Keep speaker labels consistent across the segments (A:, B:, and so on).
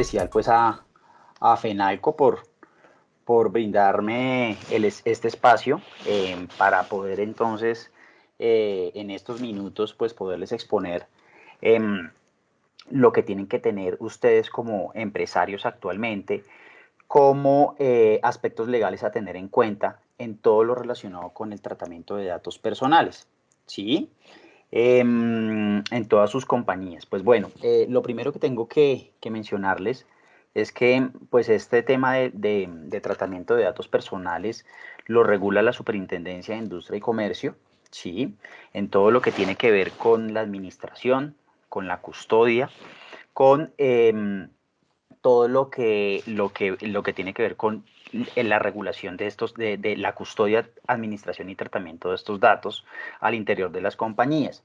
A: especial pues a Fenalco por brindarme este espacio para poder entonces en estos minutos pues poderles exponer em, lo que tienen que tener ustedes como empresarios actualmente, como aspectos legales a tener en cuenta en todo lo relacionado con el tratamiento de datos personales, ¿sí? En todas sus compañías. Pues bueno, lo primero que tengo que mencionarles es que pues este tema de tratamiento de datos personales lo regula la Superintendencia de Industria y Comercio, ¿sí? En todo lo que tiene que ver con la administración, con la custodia, con todo lo que tiene que ver con la regulación de estos, de la custodia, administración y tratamiento de estos datos al interior de las compañías.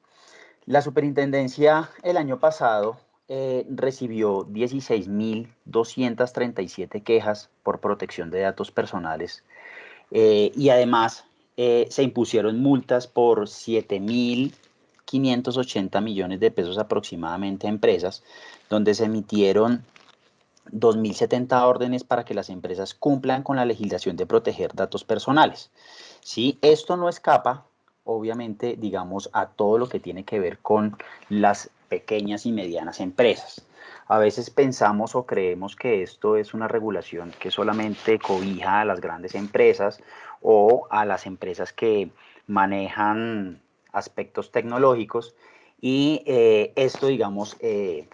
A: La superintendencia el año pasado recibió 16.237 quejas por protección de datos personales y además se impusieron multas por 7.580 millones de pesos aproximadamente a empresas, donde se emitieron 2.070 órdenes para que las empresas cumplan con la legislación de proteger datos personales. ¿Sí? Esto no escapa, obviamente, digamos, a todo lo que tiene que ver con las pequeñas y medianas empresas. A veces pensamos o creemos que esto es una regulación que solamente cobija a las grandes empresas o a las empresas que manejan aspectos tecnológicos y esto, digamos,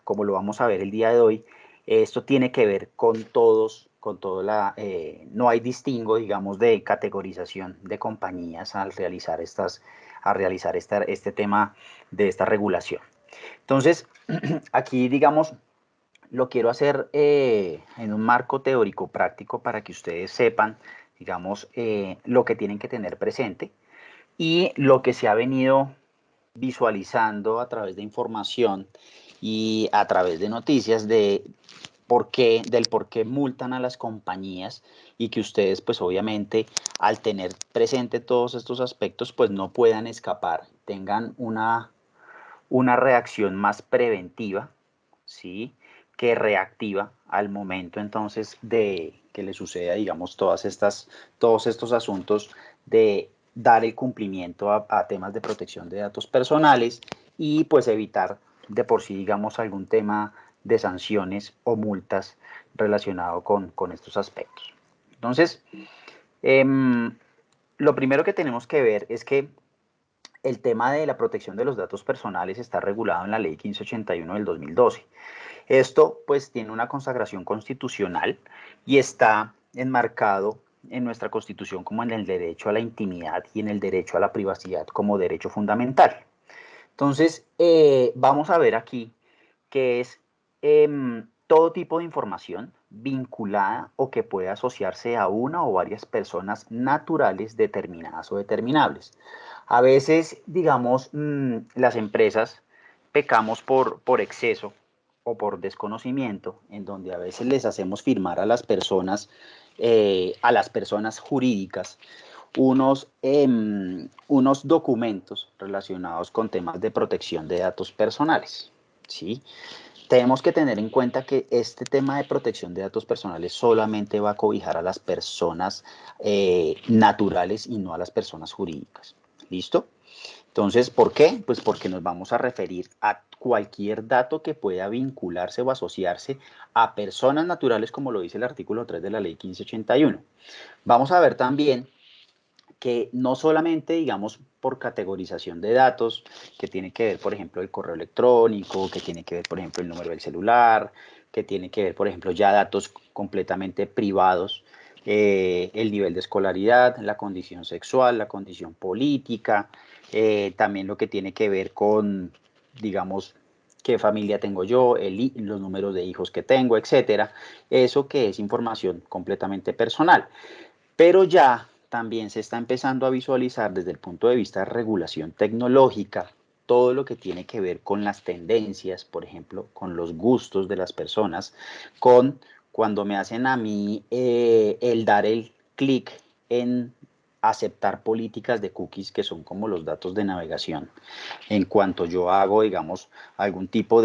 A: como lo vamos a ver el día de hoy, esto tiene que ver con todos, con todo no hay distingo, digamos, de categorización de compañías al realizar este tema de esta regulación. Entonces, aquí, digamos, lo quiero hacer en un marco teórico práctico para que ustedes sepan, digamos, lo que tienen que tener presente y lo que se ha venido visualizando a través de información y a través de noticias del por qué multan a las compañías y que ustedes pues obviamente al tener presente todos estos aspectos pues no puedan escapar, tengan una reacción más preventiva, ¿sí? Que reactiva al momento entonces de que le suceda, digamos, todos estos asuntos de dar el cumplimiento a temas de protección de datos personales y pues evitar de por sí, digamos, algún tema de sanciones o multas relacionado con estos aspectos. Entonces, eh, lo primero que tenemos que ver es que el tema de la protección de los datos personales está regulado en la Ley 1581 del 2012. Esto pues tiene una consagración constitucional y está enmarcado en nuestra Constitución como en el derecho a la intimidad y en el derecho a la privacidad como derecho fundamental. Entonces, vamos a ver aquí que es todo tipo de información vinculada o que puede asociarse a una o varias personas naturales determinadas o determinables. A veces, digamos, las empresas pecamos por exceso o por desconocimiento, en donde a veces les hacemos firmar a las personas jurídicas, unos documentos relacionados con temas de protección de datos personales, ¿sí? Tenemos que tener en cuenta que este tema de protección de datos personales solamente va a cobijar a las personas naturales y no a las personas jurídicas. ¿Listo? Entonces, ¿por qué? Pues porque nos vamos a referir a cualquier dato que pueda vincularse o asociarse a personas naturales, como lo dice el artículo 3 de la ley 1581. Vamos a ver también que no solamente, digamos, por categorización de datos, que tiene que ver, por ejemplo, el correo electrónico, que tiene que ver, por ejemplo, el número del celular, que tiene que ver, por ejemplo, ya datos completamente privados, el nivel de escolaridad, la condición sexual, la condición política, también lo que tiene que ver con, digamos, qué familia tengo yo, los números de hijos que tengo, etcétera. Eso que es información completamente personal. Pero ya también se está empezando a visualizar desde el punto de vista de regulación tecnológica todo lo que tiene que ver con las tendencias, por ejemplo, con los gustos de las personas, con cuando me hacen a mí el dar el clic en aceptar políticas de cookies que son como los datos de navegación. En cuanto yo hago, digamos, algún tipo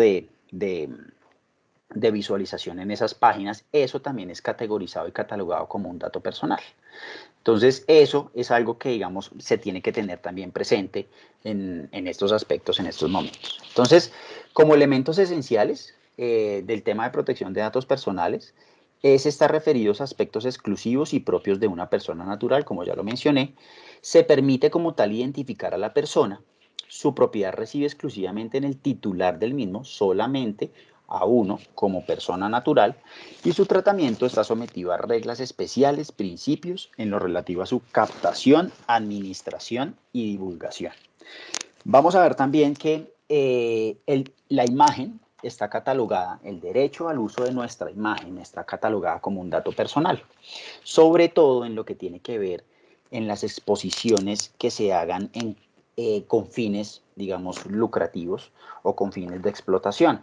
A: de visualización en esas páginas, eso también es categorizado y catalogado como un dato personal. Entonces, eso es algo que, digamos, se tiene que tener también presente en estos aspectos, en estos momentos. Entonces, como elementos esenciales del tema de protección de datos personales, es estar referidos a aspectos exclusivos y propios de una persona natural, como ya lo mencioné. Se permite como tal identificar a la persona. Su propiedad reside exclusivamente en el titular del mismo, solamente a uno como persona natural, y su tratamiento está sometido a reglas especiales, principios en lo relativo a su captación, administración y divulgación. Vamos a ver también que la imagen está catalogada, el derecho al uso de nuestra imagen está catalogada como un dato personal, sobre todo en lo que tiene que ver en las exposiciones que se hagan con fines, digamos, lucrativos o con fines de explotación.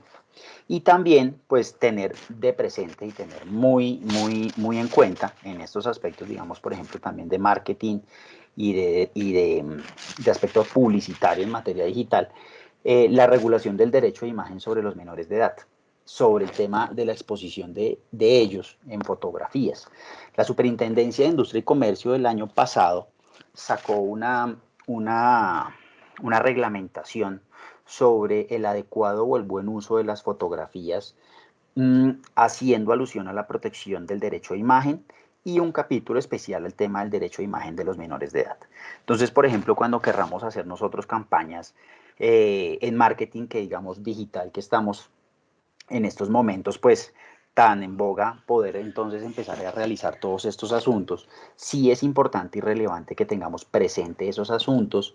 A: Y también, pues, tener de presente y tener muy en cuenta en estos aspectos, digamos, por ejemplo, también de marketing y de aspecto publicitario en materia digital, la regulación del derecho de imagen sobre los menores de edad, sobre el tema de la exposición de ellos en fotografías. La Superintendencia de Industria y Comercio del año pasado sacó una reglamentación sobre el adecuado o el buen uso de las fotografías, haciendo alusión a la protección del derecho a imagen y un capítulo especial al tema del derecho a imagen de los menores de edad. Entonces, por ejemplo, cuando querramos hacer nosotros campañas en marketing, que digamos digital, que estamos en estos momentos, pues tan en boga, poder entonces empezar a realizar todos estos asuntos, sí es importante y relevante que tengamos presente esos asuntos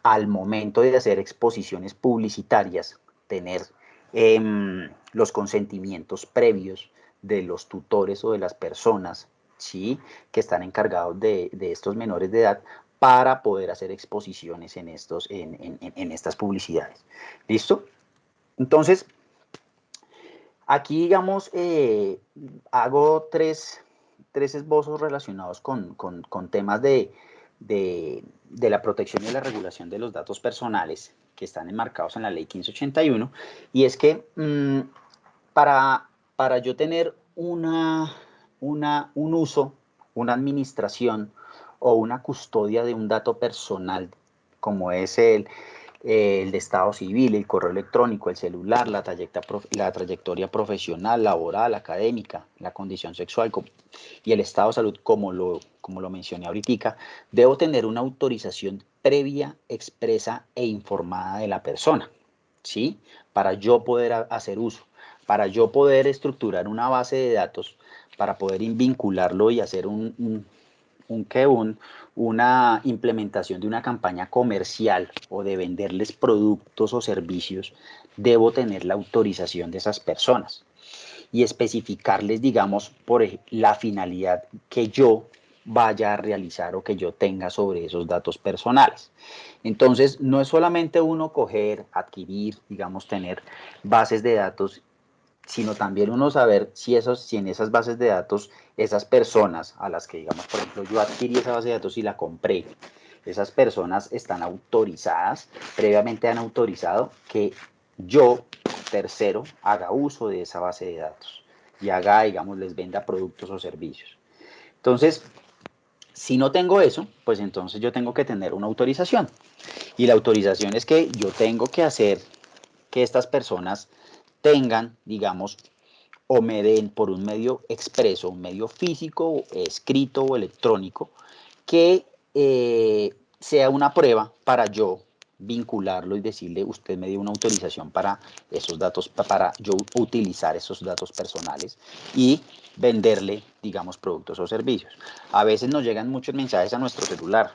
A: al momento de hacer exposiciones publicitarias, tener los consentimientos previos de los tutores o de las personas, ¿sí?, que están encargados de estos menores de edad para poder hacer exposiciones en estas publicidades. ¿Listo? Entonces, aquí, digamos, hago tres esbozos relacionados con temas de la protección y la regulación de los datos personales que están enmarcados en la ley 1581, y es que para, para yo tener un uso, una administración o una custodia de un dato personal, como es el de estado civil, el correo electrónico, el celular, la trayectoria profesional, laboral, académica, la condición sexual y el estado de salud, como lo mencioné ahorita, debo tener una autorización previa, expresa e informada de la persona, ¿sí? Para yo poder hacer uso, para yo poder estructurar una base de datos, para poder vincularlo y hacer una implementación de una campaña comercial o de venderles productos o servicios, debo tener la autorización de esas personas y especificarles, digamos, por la finalidad que yo vaya a realizar o que yo tenga sobre esos datos personales. Entonces, no es solamente uno coger, adquirir, digamos, tener bases de datos, sino también uno saber si en esas bases de datos, esas personas a las que, digamos, por ejemplo, yo adquirí esa base de datos y la compré, esas personas están autorizadas, previamente han autorizado que yo, tercero, haga uso de esa base de datos y haga, digamos, les venda productos o servicios. Entonces, si no tengo eso, pues entonces yo tengo que tener una autorización. Y la autorización es que yo tengo que hacer que estas personas tengan, digamos, o me den por un medio expreso, un medio físico, escrito o electrónico, que sea una prueba para yo vincularlo y decirle, usted me dio una autorización para esos datos, para yo utilizar esos datos personales y venderle, digamos, productos o servicios. A veces nos llegan muchos mensajes a nuestro celular.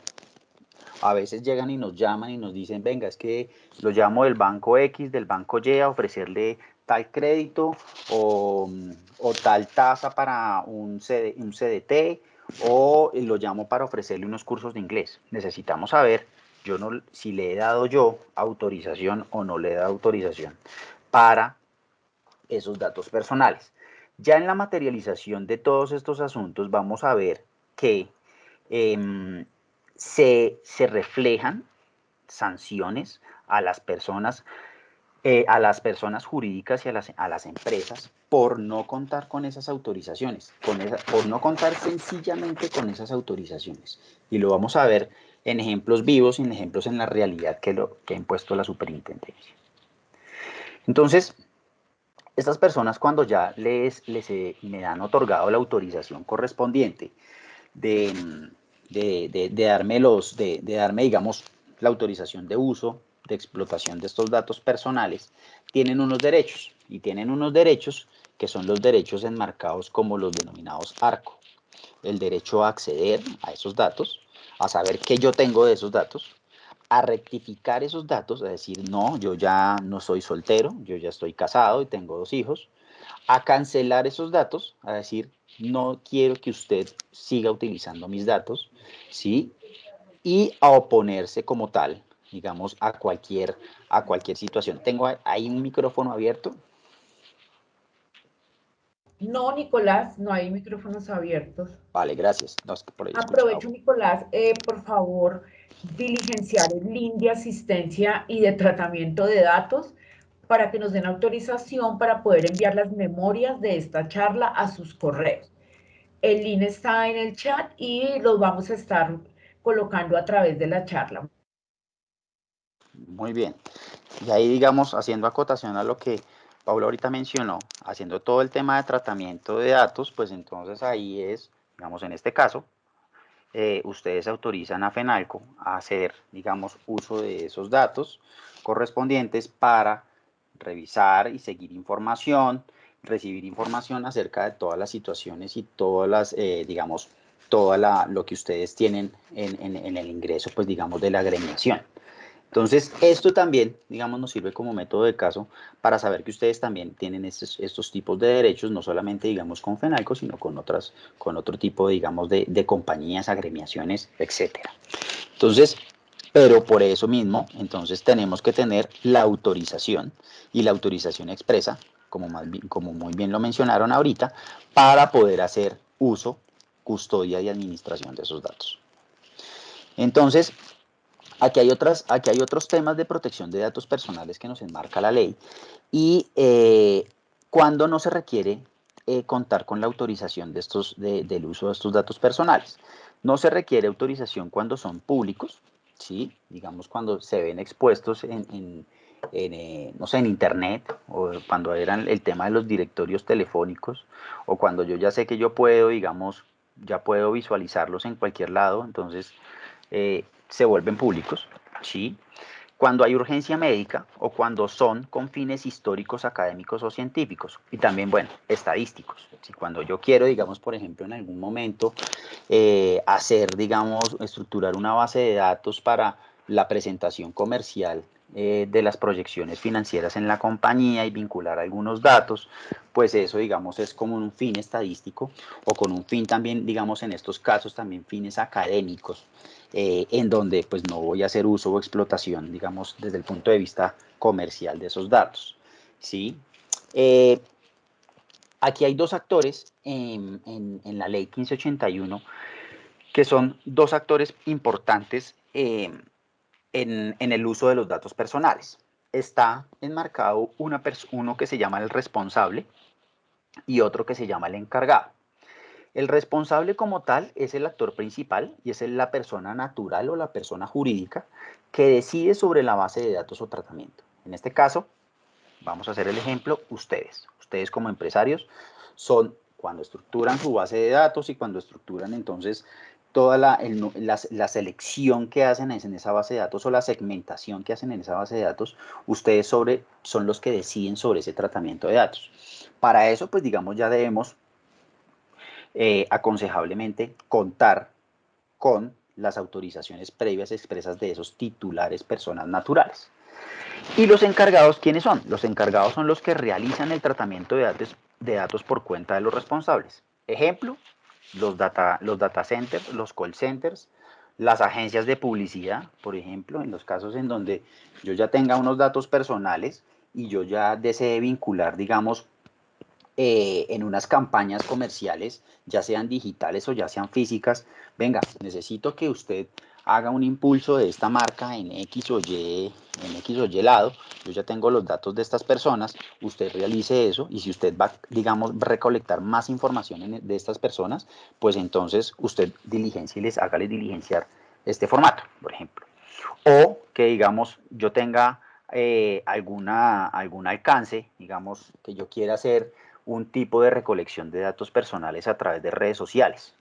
A: A veces llegan y nos llaman y nos dicen, venga, es que lo llamo del banco X, del banco Y, a ofrecerle tal crédito o tal tasa para un CDT, o lo llamo para ofrecerle unos cursos de inglés. Necesitamos saber yo no, si le he dado yo autorización o no le he dado autorización para esos datos personales. Ya en la materialización de todos estos asuntos vamos a ver que se reflejan sanciones a las personas a las personas jurídicas y a las empresas por no contar con esas autorizaciones, por no contar sencillamente con esas autorizaciones. Y lo vamos a ver en ejemplos vivos y en ejemplos en la realidad que ha impuesto la superintendencia. Entonces, estas personas cuando ya me han otorgado la autorización correspondiente de, darme, digamos, la autorización de uso, de explotación de estos datos personales, tienen unos derechos, y tienen unos derechos que son los derechos enmarcados como los denominados ARCO. El derecho a acceder a esos datos, a saber qué yo tengo de esos datos, a rectificar esos datos, a decir, no, yo ya no soy soltero, yo ya estoy casado y tengo 2 hijos, a cancelar esos datos, a decir, no quiero que usted siga utilizando mis datos, ¿sí? Y a oponerse como tal, digamos, a cualquier situación. Tengo ahí un micrófono abierto.
B: No, Nicolás, no hay micrófonos abiertos.
A: Vale, gracias. No, es que por ahí escuchaba.
B: Aprovecho, Nicolás, por favor, diligenciar el link de asistencia y de tratamiento de datos para que nos den autorización para poder enviar las memorias de esta charla a sus correos. El link está en el chat y los vamos a estar colocando a través de la charla.
A: Muy bien. Y ahí, digamos, haciendo acotación a lo que Paula ahorita mencionó, haciendo todo el tema de tratamiento de datos, pues entonces ahí es, digamos, en este caso, ustedes autorizan a FENALCO a hacer, digamos, uso de esos datos correspondientes para revisar y seguir información, recibir información acerca de todas las situaciones y todas las, digamos, lo que ustedes tienen en el ingreso, pues digamos, de la agremiación. Entonces, esto también, digamos, nos sirve como método de caso para saber que ustedes también tienen estos tipos de derechos, no solamente, digamos, con FENALCO, sino con otro tipo, digamos, de compañías, agremiaciones, etcétera. Entonces, pero por eso mismo, entonces tenemos que tener la autorización y la autorización expresa, como muy bien lo mencionaron ahorita, para poder hacer uso, custodia y administración de esos datos. Entonces, aquí hay otros temas de protección de datos personales que nos enmarca la ley y cuando no se requiere contar con la autorización del uso de estos datos personales. No se requiere autorización cuando son públicos, ¿sí? Digamos cuando se ven expuestos no sé, en internet, o cuando eran el tema de los directorios telefónicos, o cuando yo ya sé que yo puedo, digamos, ya puedo visualizarlos en cualquier lado, entonces se vuelven públicos, ¿sí? Cuando hay urgencia médica o cuando son con fines históricos, académicos o científicos. Y también, bueno, estadísticos. Si cuando yo quiero, digamos, por ejemplo, en algún momento hacer, digamos, estructurar una base de datos para la presentación comercial de las proyecciones financieras en la compañía y vincular algunos datos, pues eso, digamos, es como un fin estadístico o con un fin también, digamos, en estos casos también fines académicos, en donde pues no voy a hacer uso o explotación, digamos, desde el punto de vista comercial de esos datos, ¿sí? Aquí hay 2 actores en la ley 1581 que son 2 actores importantes en el uso de los datos personales. Está enmarcado uno que se llama el responsable y otro que se llama el encargado. El responsable como tal es el actor principal y es la persona natural o la persona jurídica que decide sobre la base de datos o tratamiento. En este caso, vamos a hacer el ejemplo, ustedes. Ustedes como empresarios son cuando estructuran su base de datos y cuando estructuran entonces toda la selección que hacen en esa base de datos o la segmentación que hacen en esa base de datos, ustedes son los que deciden sobre ese tratamiento de datos. Para eso, pues digamos, ya debemos aconsejablemente contar con las autorizaciones previas expresas de esos titulares personas naturales. ¿Y los encargados quiénes son? Los encargados son los que realizan el tratamiento de datos por cuenta de los responsables. Ejemplo, los data centers, los call centers, las agencias de publicidad, por ejemplo, en los casos en donde yo ya tenga unos datos personales y yo ya desee vincular, digamos, en unas campañas comerciales, ya sean digitales o ya sean físicas, venga, necesito que usted haga un impulso de esta marca en X o Y lado, yo ya tengo los datos de estas personas, usted realice eso y si usted va, digamos, recolectar más información de estas personas, pues entonces usted diligencia y hágale diligenciar este formato, por ejemplo. O que, digamos, yo tenga algún alcance, digamos, que yo quiera hacer un tipo de recolección de datos personales a través de redes sociales,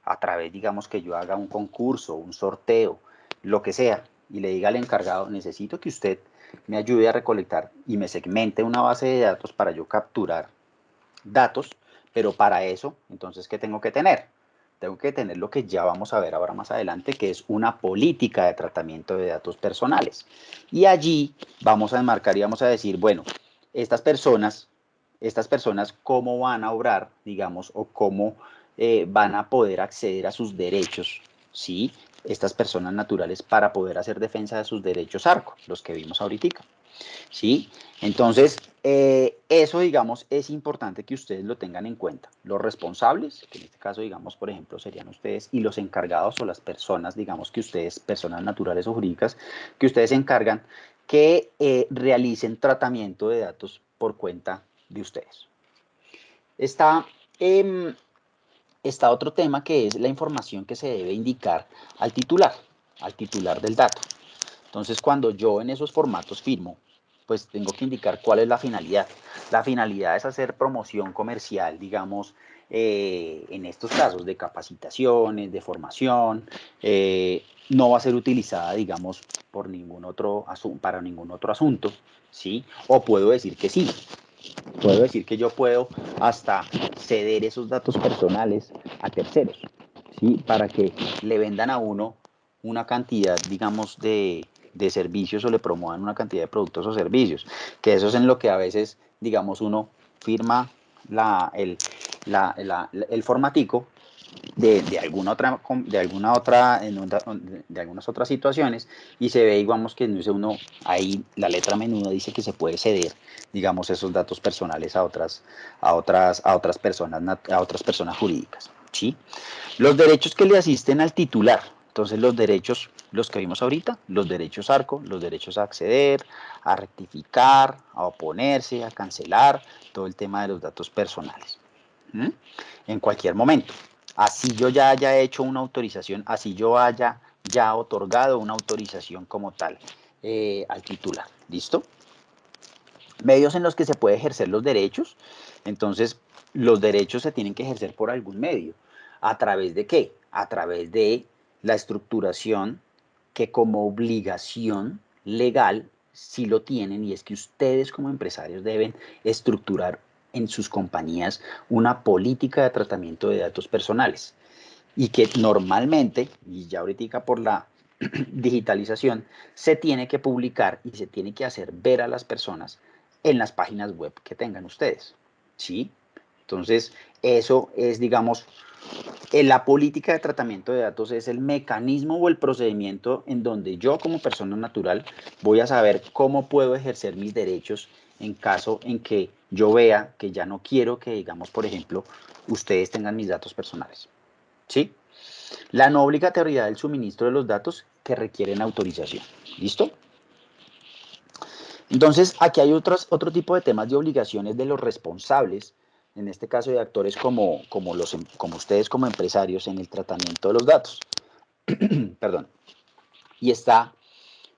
A: a través, digamos, que yo haga un concurso, un sorteo, lo que sea, y le diga al encargado, necesito que usted me ayude a recolectar y me segmente una base de datos para yo capturar datos, pero para eso, entonces, ¿qué tengo que tener? Tengo que tener lo que ya vamos a ver ahora más adelante, que es una política de tratamiento de datos personales. Y allí vamos a enmarcar y vamos a decir, bueno, estas personas, cómo van a obrar, digamos, o cómo van a poder acceder a sus derechos, ¿sí? Estas personas naturales para poder hacer defensa de sus derechos ARCO, los que vimos ahorita. ¿Sí? Entonces, eso, digamos, es importante que ustedes lo tengan en cuenta. Los responsables, que en este caso, digamos, por ejemplo, serían ustedes, y los encargados o las personas, digamos, que ustedes, personas naturales o jurídicas, que ustedes se encargan, que realicen tratamiento de datos por cuenta de ustedes. Está, eh, está otro tema que es la información que se debe indicar al titular del dato. Entonces, cuando yo en esos formatos firmo, pues tengo que indicar cuál es la finalidad. La finalidad es hacer promoción comercial, digamos, en estos casos de capacitaciones, de formación. No va a ser utilizada, digamos, por para ningún otro asunto, ¿sí? O puedo decir que sí. Puedo decir que yo puedo hasta ceder esos datos personales a terceros, ¿sí? Para que le vendan a uno una cantidad, digamos, de servicios o le promuevan una cantidad de productos o servicios, que eso es en lo que a veces, digamos, uno firma el formatico de algunas otras situaciones y se ve, digamos, que dice uno, ahí la letra menuda dice que se puede ceder, digamos, esos datos personales a otras personas jurídicas, ¿sí? Los derechos que le asisten al titular. Entonces, los derechos, los que vimos ahorita, los derechos ARCO, los derechos a acceder, a rectificar, a oponerse, a cancelar, todo el tema de los datos personales. ¿Mm? En cualquier momento. Así yo ya haya hecho una autorización, así yo haya ya otorgado una autorización como tal al titular. ¿Listo? Medios en los que se puede ejercer los derechos. Entonces, los derechos se tienen que ejercer por algún medio. ¿A través de qué? A través de la estructuración que como obligación legal sí lo tienen, y es que ustedes como empresarios deben estructurar en sus compañías una política de tratamiento de datos personales y que normalmente, y ya ahorita por la digitalización, se tiene que publicar y se tiene que hacer ver a las personas en las páginas web que tengan ustedes, ¿sí? Entonces, eso es, digamos, la política de tratamiento de datos es el mecanismo o el procedimiento en donde yo como persona natural voy a saber cómo puedo ejercer mis derechos en caso en que yo vea que ya no quiero que, digamos, por ejemplo, ustedes tengan mis datos personales, ¿sí? La no obligatoriedad del suministro de los datos que requieren autorización. ¿Listo? Entonces, aquí hay otro tipo de temas de obligaciones de los responsables, en este caso de actores como ustedes como empresarios en el tratamiento de los datos. Perdón. Y está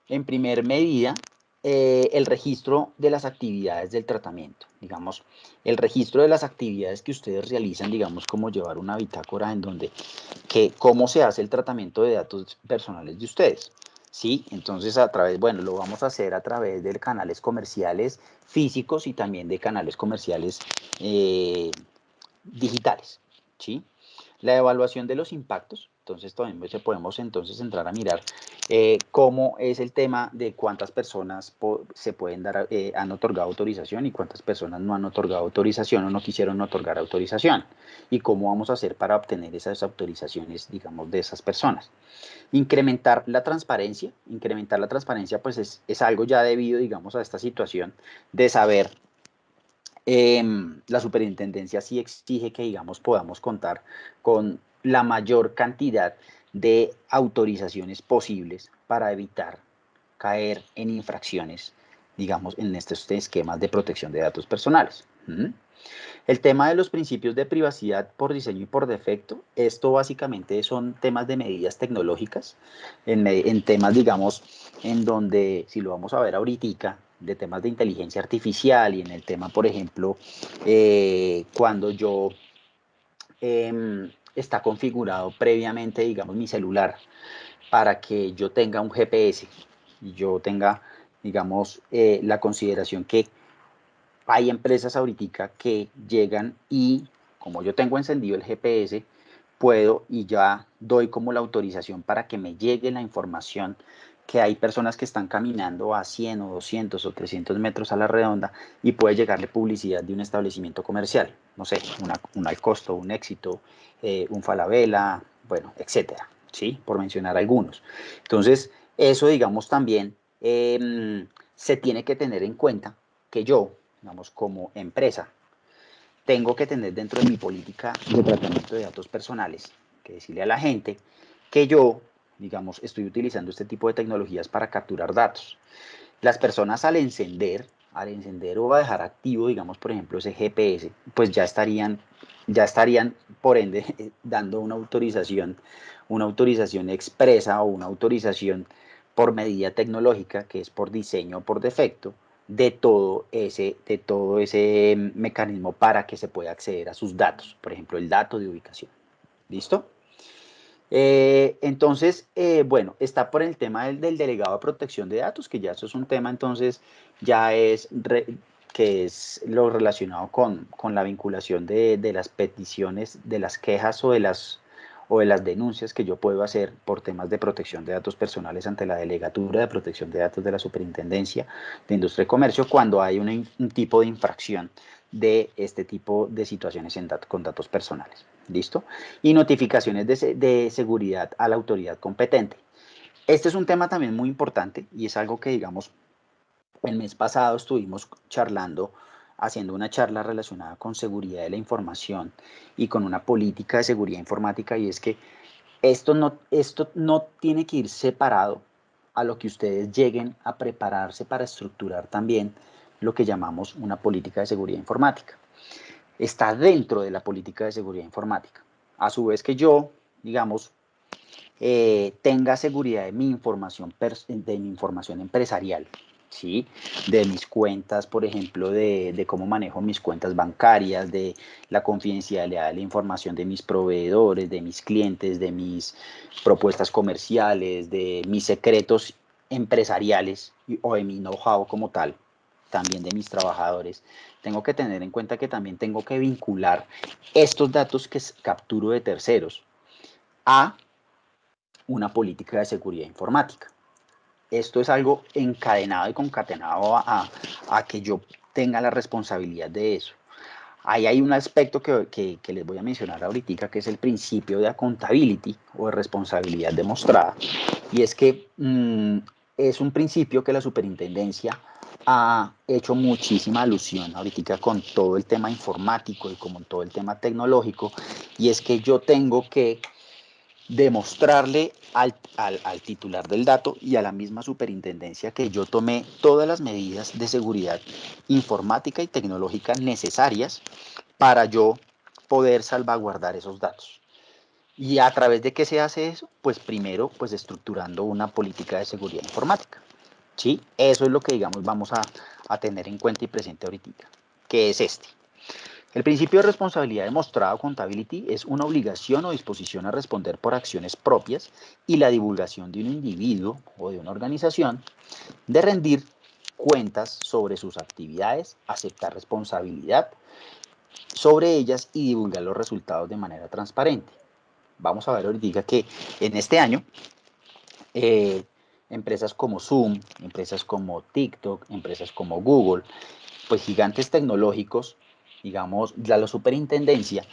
A: en primer medida, el registro de las actividades del tratamiento. Digamos, el registro de las actividades que ustedes realizan, digamos, como llevar una bitácora en donde, cómo se hace el tratamiento de datos personales de ustedes. ¿Sí? Entonces, bueno, lo vamos a hacer a través de canales comerciales físicos y también de canales comerciales digitales. ¿Sí? La evaluación de los impactos, entonces también podemos entonces entrar a mirar cómo es el tema de cuántas personas se pueden dar, han otorgado autorización y cuántas personas no han otorgado autorización o no quisieron otorgar autorización y cómo vamos a hacer para obtener esas autorizaciones, digamos, de esas personas. Incrementar la transparencia pues es algo ya debido, digamos, a esta situación de saber la superintendencia sí exige que, digamos, podamos contar con la mayor cantidad de autorizaciones posibles para evitar caer en infracciones, digamos, en estos esquemas de protección de datos personales. ¿Mm? El tema de los principios de privacidad por diseño y por defecto, esto básicamente son temas de medidas tecnológicas, en temas, digamos, en donde, si lo vamos a ver ahorita, de temas de inteligencia artificial y en el tema, por ejemplo, cuando yo está configurado previamente, digamos, mi celular para que yo tenga un GPS y yo tenga, digamos, la consideración que hay empresas ahorita que llegan y como yo tengo encendido el GPS, puedo y ya doy como la autorización para que me llegue la información que hay personas que están caminando a 100 o 200 o 300 metros a la redonda y puede llegarle publicidad de un establecimiento comercial, no sé, un al costo, un éxito, un Falabella, bueno, etcétera, ¿sí? Por mencionar algunos. Entonces, eso digamos también se tiene que tener en cuenta que yo, digamos, como empresa, tengo que tener dentro de mi política de tratamiento de datos personales, que decirle a la gente que yo, digamos, estoy utilizando este tipo de tecnologías para capturar datos. Las personas al encender o a dejar activo, digamos, por ejemplo, ese GPS, pues ya estarían, por ende, dando una autorización expresa o una autorización por medida tecnológica, que es por diseño o por defecto, de todo ese mecanismo para que se pueda acceder a sus datos, por ejemplo, el dato de ubicación. ¿Listo? Entonces, bueno, está por el tema del delegado de protección de datos, que ya eso es un tema, entonces, ya es que es lo relacionado con la vinculación de las peticiones, de las quejas o de las denuncias que yo puedo hacer por temas de protección de datos personales ante la Delegatura de Protección de Datos de la Superintendencia de Industria y Comercio cuando hay un tipo de infracción de este tipo de situaciones con datos personales. ¿Listo? Y notificaciones de seguridad a la autoridad competente. Este es un tema también muy importante y es algo que, digamos, el mes pasado estuvimos charlando, haciendo una charla relacionada con seguridad de la información y con una política de seguridad informática, y es que esto no tiene que ir separado a lo que ustedes lleguen a prepararse para estructurar también lo que llamamos una política de seguridad informática. Está dentro de la política de seguridad informática. A su vez que yo, digamos, tenga seguridad de mi información empresarial, ¿sí? De mis cuentas, por ejemplo, de cómo manejo mis cuentas bancarias, de la confidencialidad de la información de mis proveedores, de mis clientes, de mis propuestas comerciales, de mis secretos empresariales o de mi know-how como tal, también de mis trabajadores. Tengo que tener en cuenta que también tengo que vincular estos datos que capturo de terceros a una política de seguridad informática. Esto es algo encadenado y concatenado a que yo tenga la responsabilidad de eso. Ahí hay un aspecto que les voy a mencionar ahorita, que es el principio de accountability o de responsabilidad demostrada. Y es que es un principio que la superintendencia ha hecho muchísima alusión ahorita con todo el tema informático y con todo el tema tecnológico. Y es que yo tengo que demostrarle al titular del dato y a la misma superintendencia que yo tomé todas las medidas de seguridad informática y tecnológica necesarias para yo poder salvaguardar esos datos. ¿Y a través de qué se hace eso? Pues primero, pues estructurando una política de seguridad informática. ¿Sí? Eso es lo que, digamos, vamos a tener en cuenta y presente ahorita, que es este. El principio de responsabilidad demostrada o accountability es una obligación o disposición a responder por acciones propias y la divulgación de un individuo o de una organización de rendir cuentas sobre sus actividades, aceptar responsabilidad sobre ellas y divulgar los resultados de manera transparente. Vamos a ver ahorita que en este año empresas como Zoom, empresas como TikTok, empresas como Google, pues gigantes tecnológicos, digamos, la superintendencia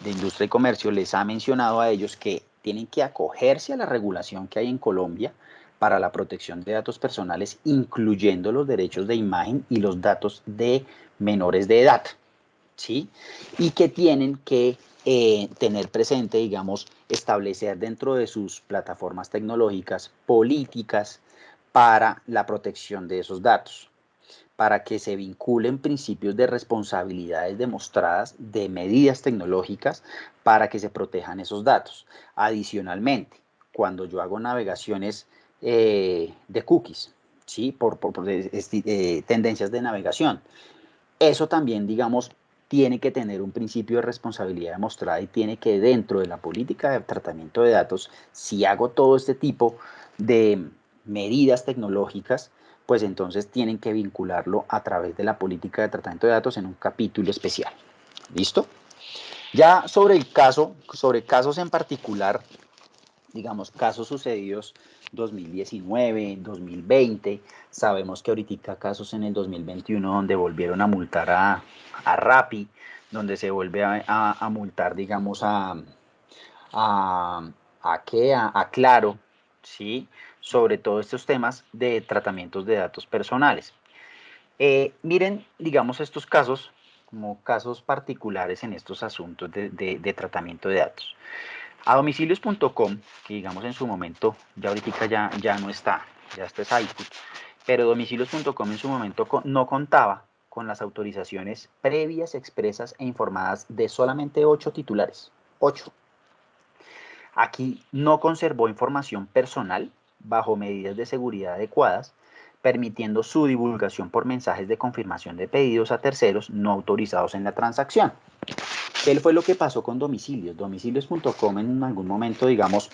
A: de Industria y Comercio les ha mencionado a ellos que tienen que acogerse a la regulación que hay en Colombia para la protección de datos personales, incluyendo los derechos de imagen y los datos de menores de edad, ¿sí? Y que tienen que tener presente, digamos, establecer dentro de sus plataformas tecnológicas políticas para la protección de esos datos, para que se vinculen principios de responsabilidades demostradas de medidas tecnológicas para que se protejan esos datos. Adicionalmente, cuando yo hago navegaciones de cookies, ¿sí? por tendencias de navegación, eso también, digamos, tiene que tener un principio de responsabilidad demostrada y tiene que, dentro de la política de tratamiento de datos, si hago todo este tipo de medidas tecnológicas, pues entonces tienen que vincularlo a través de la política de tratamiento de datos en un capítulo especial. ¿Listo? Ya sobre el caso, sobre casos en particular, digamos, casos sucedidos 2019, 2020, sabemos que ahorita casos en el 2021 donde volvieron a multar a Rappi, donde se vuelve a multar, digamos, a Claro, ¿sí? Sobre todo estos temas de tratamientos de datos personales. Miren, digamos, estos casos como casos particulares en estos asuntos de tratamiento de datos. A domicilios.com, que digamos en su momento, ya ahorita ya no está, ya está es iFood, pero domicilios.com en su momento no contaba con las autorizaciones previas, expresas e informadas de solamente 8 titulares. 8. Aquí no conservó información personal bajo medidas de seguridad adecuadas, permitiendo su divulgación por mensajes de confirmación de pedidos a terceros no autorizados en la transacción. ¿Qué fue lo que pasó con Domicilios? Domicilios.com en algún momento, digamos,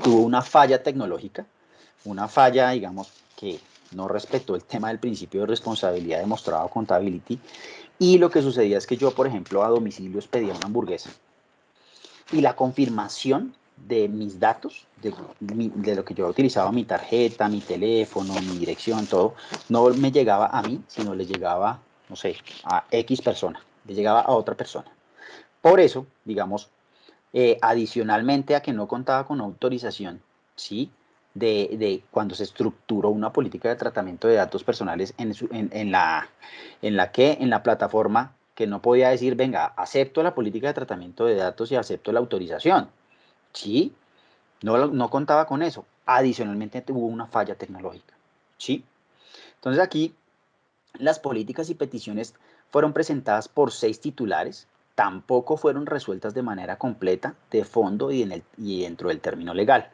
A: tuvo una falla tecnológica, una falla, digamos, que no respetó el tema del principio de responsabilidad demostrada o accountability, y lo que sucedía es que yo, por ejemplo, a Domicilios pedía una hamburguesa y la confirmación de mis datos, de lo que yo utilizaba, mi tarjeta, mi teléfono, mi dirección, todo, no me llegaba a mí, sino le llegaba, no sé, a X persona, le llegaba a otra persona. Por eso, digamos, adicionalmente a que no contaba con autorización, ¿sí? De cuando se estructuró una política de tratamiento de datos personales en la plataforma, que no podía decir, venga, acepto la política de tratamiento de datos y acepto la autorización, ¿sí? No contaba con eso. Adicionalmente hubo una falla tecnológica, ¿sí? Entonces aquí las políticas y peticiones fueron presentadas por 6 titulares, tampoco fueron resueltas de manera completa, de fondo y dentro del término legal.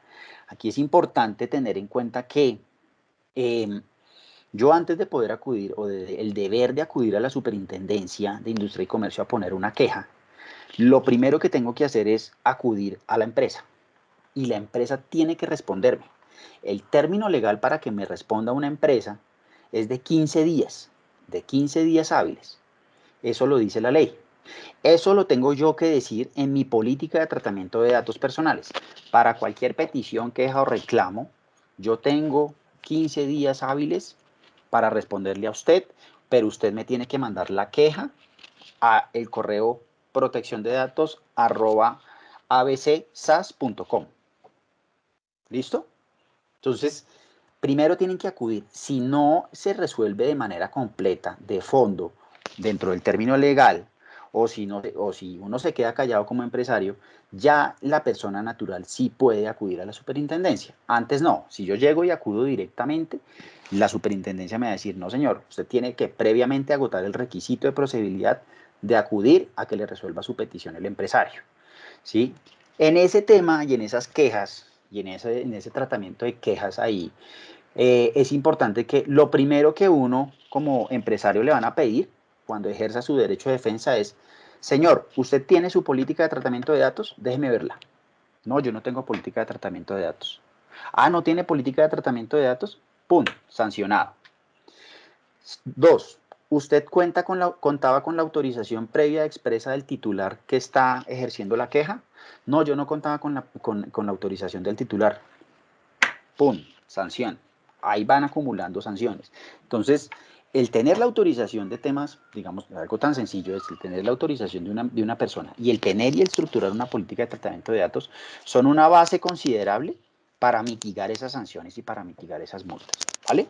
A: Aquí es importante tener en cuenta que yo, antes de poder acudir, o el deber de acudir a la Superintendencia de Industria y Comercio a poner una queja, lo primero que tengo que hacer es acudir a la empresa, y la empresa tiene que responderme. El término legal para que me responda una empresa es de 15 días, de 15 días hábiles. Eso lo dice la ley. Eso lo tengo yo que decir en mi política de tratamiento de datos personales. Para cualquier petición, queja o reclamo, yo tengo 15 días hábiles para responderle a usted, pero usted me tiene que mandar la queja a el correo protecciondedatos@abcsas.com. ¿Listo? Entonces, primero tienen que acudir. Si no se resuelve de manera completa, de fondo, dentro del término legal, o si uno se queda callado como empresario, ya la persona natural sí puede acudir a la superintendencia. Antes no. Si yo llego y acudo directamente, la superintendencia me va a decir, no señor, usted tiene que previamente agotar el requisito de procedibilidad de acudir a que le resuelva su petición el empresario, ¿sí? En ese tema y en esas quejas y en ese tratamiento de quejas ahí, es importante que lo primero que uno como empresario le van a pedir cuando ejerza su derecho de defensa es, señor, ¿usted tiene su política de tratamiento de datos? Déjeme verla. No, yo no tengo política de tratamiento de datos. Ah, ¿no tiene política de tratamiento de datos? ¡Pum! Sancionado. 2. ¿Usted contaba con la autorización previa expresa del titular que está ejerciendo la queja? No, yo no contaba con la autorización del titular. ¡Pum! Sanción. Ahí van acumulando sanciones. Entonces, el tener la autorización de temas, digamos, algo tan sencillo es el tener la autorización de una persona y el tener y estructurar una política de tratamiento de datos son una base considerable para mitigar esas sanciones y para mitigar esas multas, ¿vale?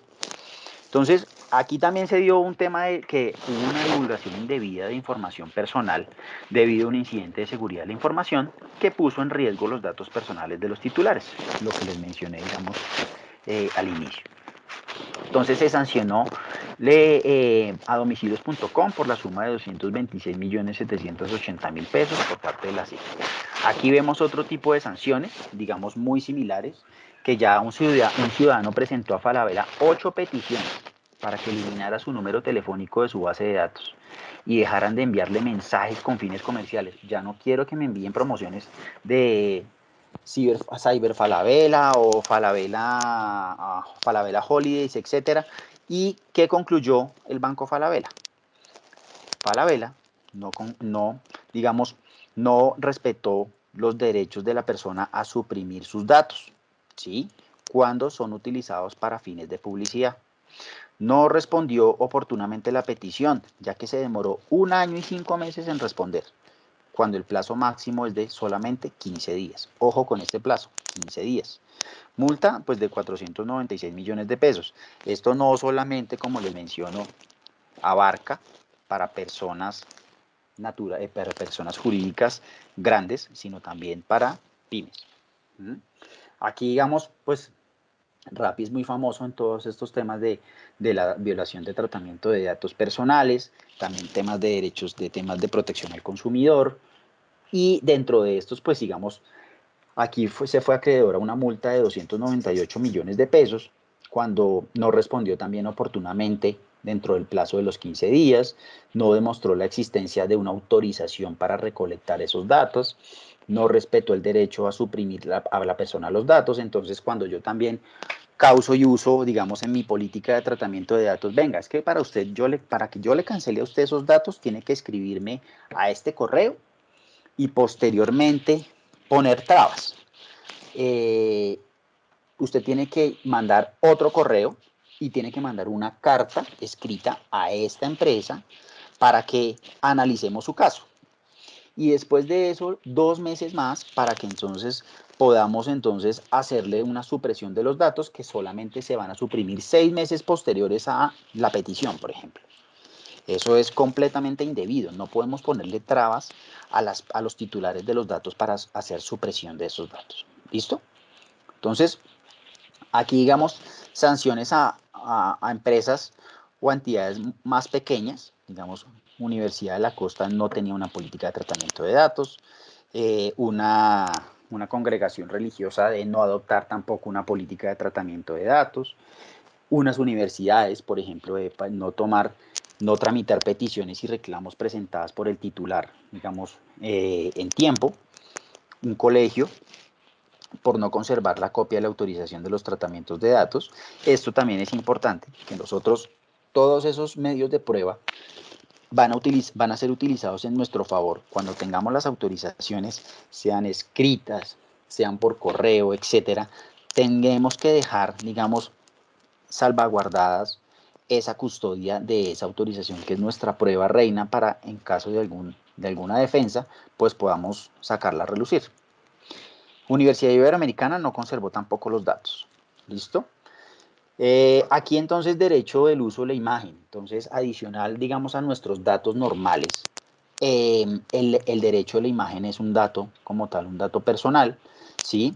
A: Entonces, aquí también se dio un tema de que hubo una divulgación indebida de información personal debido a un incidente de seguridad de la información que puso en riesgo los datos personales de los titulares, lo que les mencioné, digamos, al inicio. Entonces se sancionó a domicilios.com por la suma de 226.780.000 pesos por parte de la SIC. Aquí vemos otro tipo de sanciones, digamos muy similares, que ya un ciudadano presentó a Falabella 8 peticiones para que eliminara su número telefónico de su base de datos y dejaran de enviarle mensajes con fines comerciales. Ya no quiero que me envíen promociones de Cyber Falabella o Falabella Holidays, etcétera. ¿Y qué concluyó el Banco Falabella? Falabella digamos, no respetó los derechos de la persona a suprimir sus datos, ¿sí? Cuando son utilizados para fines de publicidad. No respondió oportunamente la petición, ya que se demoró 1 año y 5 meses en responder, cuando el plazo máximo es de solamente 15 días. Ojo con este plazo, 15 días. Multa pues de 496 millones de pesos. Esto no solamente, como les menciono, abarca para personas para personas jurídicas grandes, sino también para pymes. Aquí, digamos, pues Rappi es muy famoso en todos estos temas de la violación de tratamiento de datos personales, también temas de derechos, de temas de protección al consumidor, y dentro de estos, pues digamos, aquí se fue acreedor a una multa de 298 millones de pesos cuando no respondió también oportunamente dentro del plazo de los 15 días, no demostró la existencia de una autorización para recolectar esos datos, no respetó el derecho a suprimir a la persona los datos. Entonces, cuando yo también causo y uso, digamos, en mi política de tratamiento de datos, venga, es que para usted, para que yo le cancele a usted esos datos, tiene que escribirme a este correo y posteriormente poner trabas. Usted tiene que mandar otro correo y tiene que mandar una carta escrita a esta empresa para que analicemos su caso. Y después de eso, 2 meses más para que entonces podamos entonces hacerle una supresión de los datos que solamente se van a suprimir 6 meses posteriores a la petición, por ejemplo. Eso es completamente indebido. No podemos ponerle trabas a los titulares de los datos para hacer supresión de esos datos. ¿Listo? Entonces, aquí digamos sanciones a empresas o entidades más pequeñas, digamos, Universidad de la Costa no tenía una política de tratamiento de datos, una congregación religiosa de no adoptar tampoco una política de tratamiento de datos, unas universidades, por ejemplo, de no tramitar peticiones y reclamos presentadas por el titular, digamos, en tiempo, un colegio por no conservar la copia de la autorización de los tratamientos de datos. Esto también es importante, que nosotros, todos esos medios de prueba van a ser utilizados en nuestro favor cuando tengamos las autorizaciones, sean escritas, sean por correo, etcétera. Tenemos que dejar, digamos, salvaguardadas esa custodia de esa autorización, que es nuestra prueba reina para, en caso de alguna defensa, pues podamos sacarla a relucir. Universidad Iberoamericana no conservó tampoco los datos. ¿Listo? Aquí entonces derecho del uso de la imagen. Entonces, adicional, digamos, a nuestros datos normales, el derecho de la imagen es un dato como tal, un dato personal, ¿sí?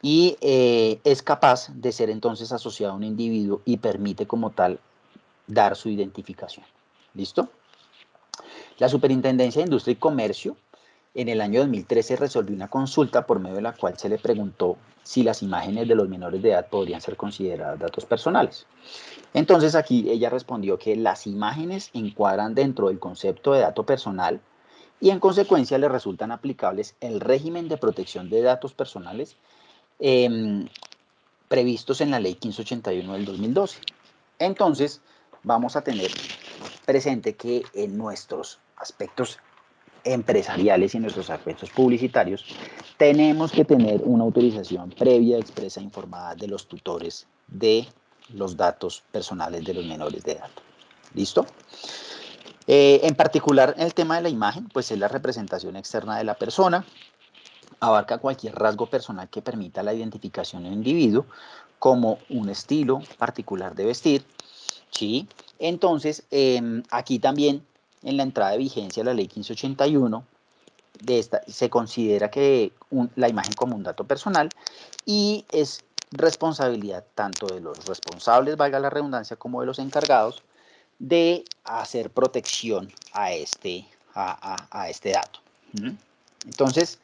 A: Y es capaz de ser entonces asociado a un individuo y permite como tal dar su identificación. ¿Listo? La Superintendencia de Industria y Comercio en el año 2013 resolvió una consulta por medio de la cual se le preguntó si las imágenes de los menores de edad podrían ser consideradas datos personales. Entonces aquí ella respondió que las imágenes encuadran dentro del concepto de dato personal y en consecuencia le resultan aplicables el régimen de protección de datos personales previstos en la ley 1581 del 2012. Entonces vamos a tener presente que en nuestros aspectos empresariales y en nuestros aspectos publicitarios, tenemos que tener una autorización previa, expresa, informada de los tutores de los datos personales de los menores de edad. ¿Listo? En particular, el tema de la imagen, pues es la representación externa de la persona, abarca cualquier rasgo personal que permita la identificación del individuo, como un estilo particular de vestir, ¿sí? Entonces, aquí también en la entrada de vigencia de la ley 1581, se considera que la imagen como un dato personal y es responsabilidad tanto de los responsables, valga la redundancia, como de los encargados de hacer protección a este dato. Entonces,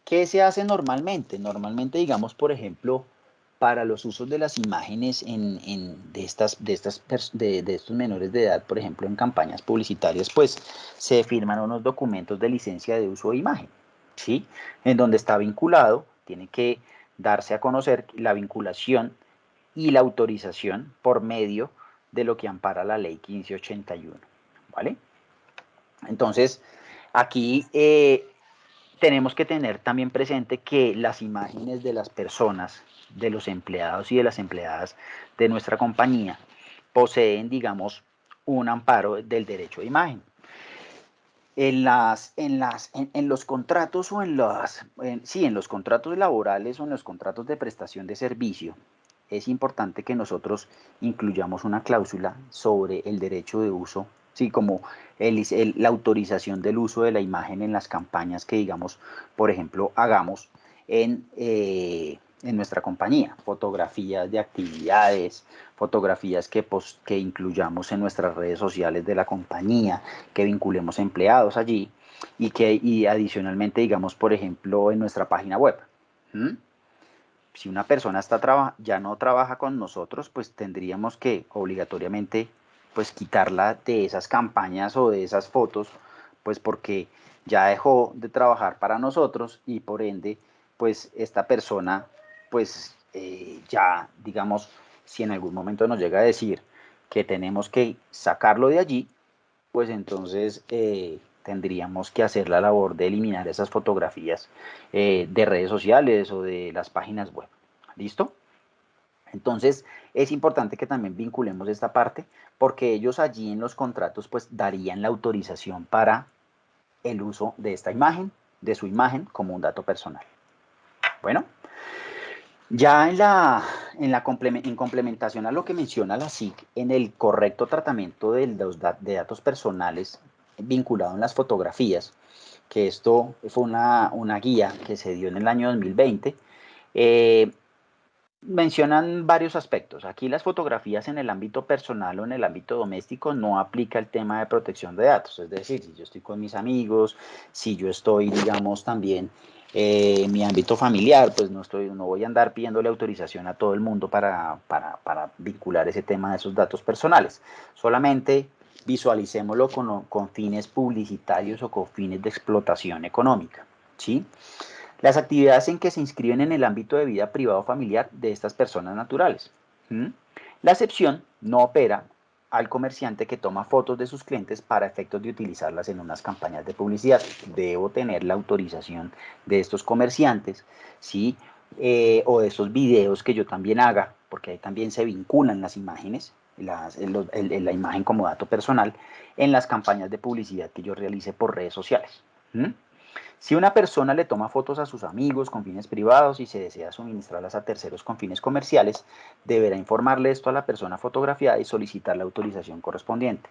A: ¿qué se hace normalmente? Normalmente, digamos, por ejemplo, para los usos de las imágenes de estos menores de edad, por ejemplo, en campañas publicitarias, pues se firman unos documentos de licencia de uso de imagen, ¿sí? En donde está vinculado, tiene que darse a conocer la vinculación y la autorización por medio de lo que ampara la ley 1581, ¿vale? Entonces, aquí tenemos que tener también presente que las imágenes de las personas, de los empleados y de las empleadas de nuestra compañía poseen, digamos, un amparo del derecho de imagen. En los contratos o en los contratos laborales o en los contratos de prestación de servicio, es importante que nosotros incluyamos una cláusula sobre el derecho de uso, sí, como la autorización del uso de la imagen en las campañas que, digamos, por ejemplo, hagamos en nuestra compañía, fotografías de actividades, fotografías que incluyamos en nuestras redes sociales de la compañía, que vinculemos empleados allí y adicionalmente, digamos, por ejemplo, en nuestra página web. ¿Mm? Si una persona ya no trabaja con nosotros, pues tendríamos que obligatoriamente pues quitarla de esas campañas o de esas fotos, pues porque ya dejó de trabajar para nosotros y por ende, pues esta persona, pues ya, digamos, si en algún momento nos llega a decir que tenemos que sacarlo de allí, pues entonces tendríamos que hacer la labor de eliminar esas fotografías de redes sociales o de las páginas web. ¿Listo? Entonces es importante que también vinculemos esta parte porque ellos allí en los contratos pues darían la autorización para el uso de esta imagen, de su imagen como un dato personal. Bueno, ya en complementación a lo que menciona la SIC en el correcto tratamiento de datos personales vinculado en las fotografías, que esto fue una guía que se dio en el año 2020, mencionan varios aspectos. Aquí las fotografías en el ámbito personal o en el ámbito doméstico no aplica el tema de protección de datos. Es decir, si yo estoy con mis amigos, si yo estoy, digamos, también en mi ámbito familiar, pues no voy a andar pidiéndole autorización a todo el mundo para vincular ese tema de esos datos personales. Solamente visualicémoslo con fines publicitarios o con fines de explotación económica, ¿sí? Las actividades en que se inscriben en el ámbito de vida privado o familiar de estas personas naturales. ¿Mm? La excepción no opera al comerciante que toma fotos de sus clientes para efectos de utilizarlas en unas campañas de publicidad. Debo tener la autorización de estos comerciantes, ¿sí? O de esos videos que yo también haga, porque ahí también se vinculan las imágenes, la imagen como dato personal, en las campañas de publicidad que yo realice por redes sociales. ¿Mm? Si una persona le toma fotos a sus amigos con fines privados y se desea suministrarlas a terceros con fines comerciales, deberá informarle esto a la persona fotografiada y solicitar la autorización correspondiente.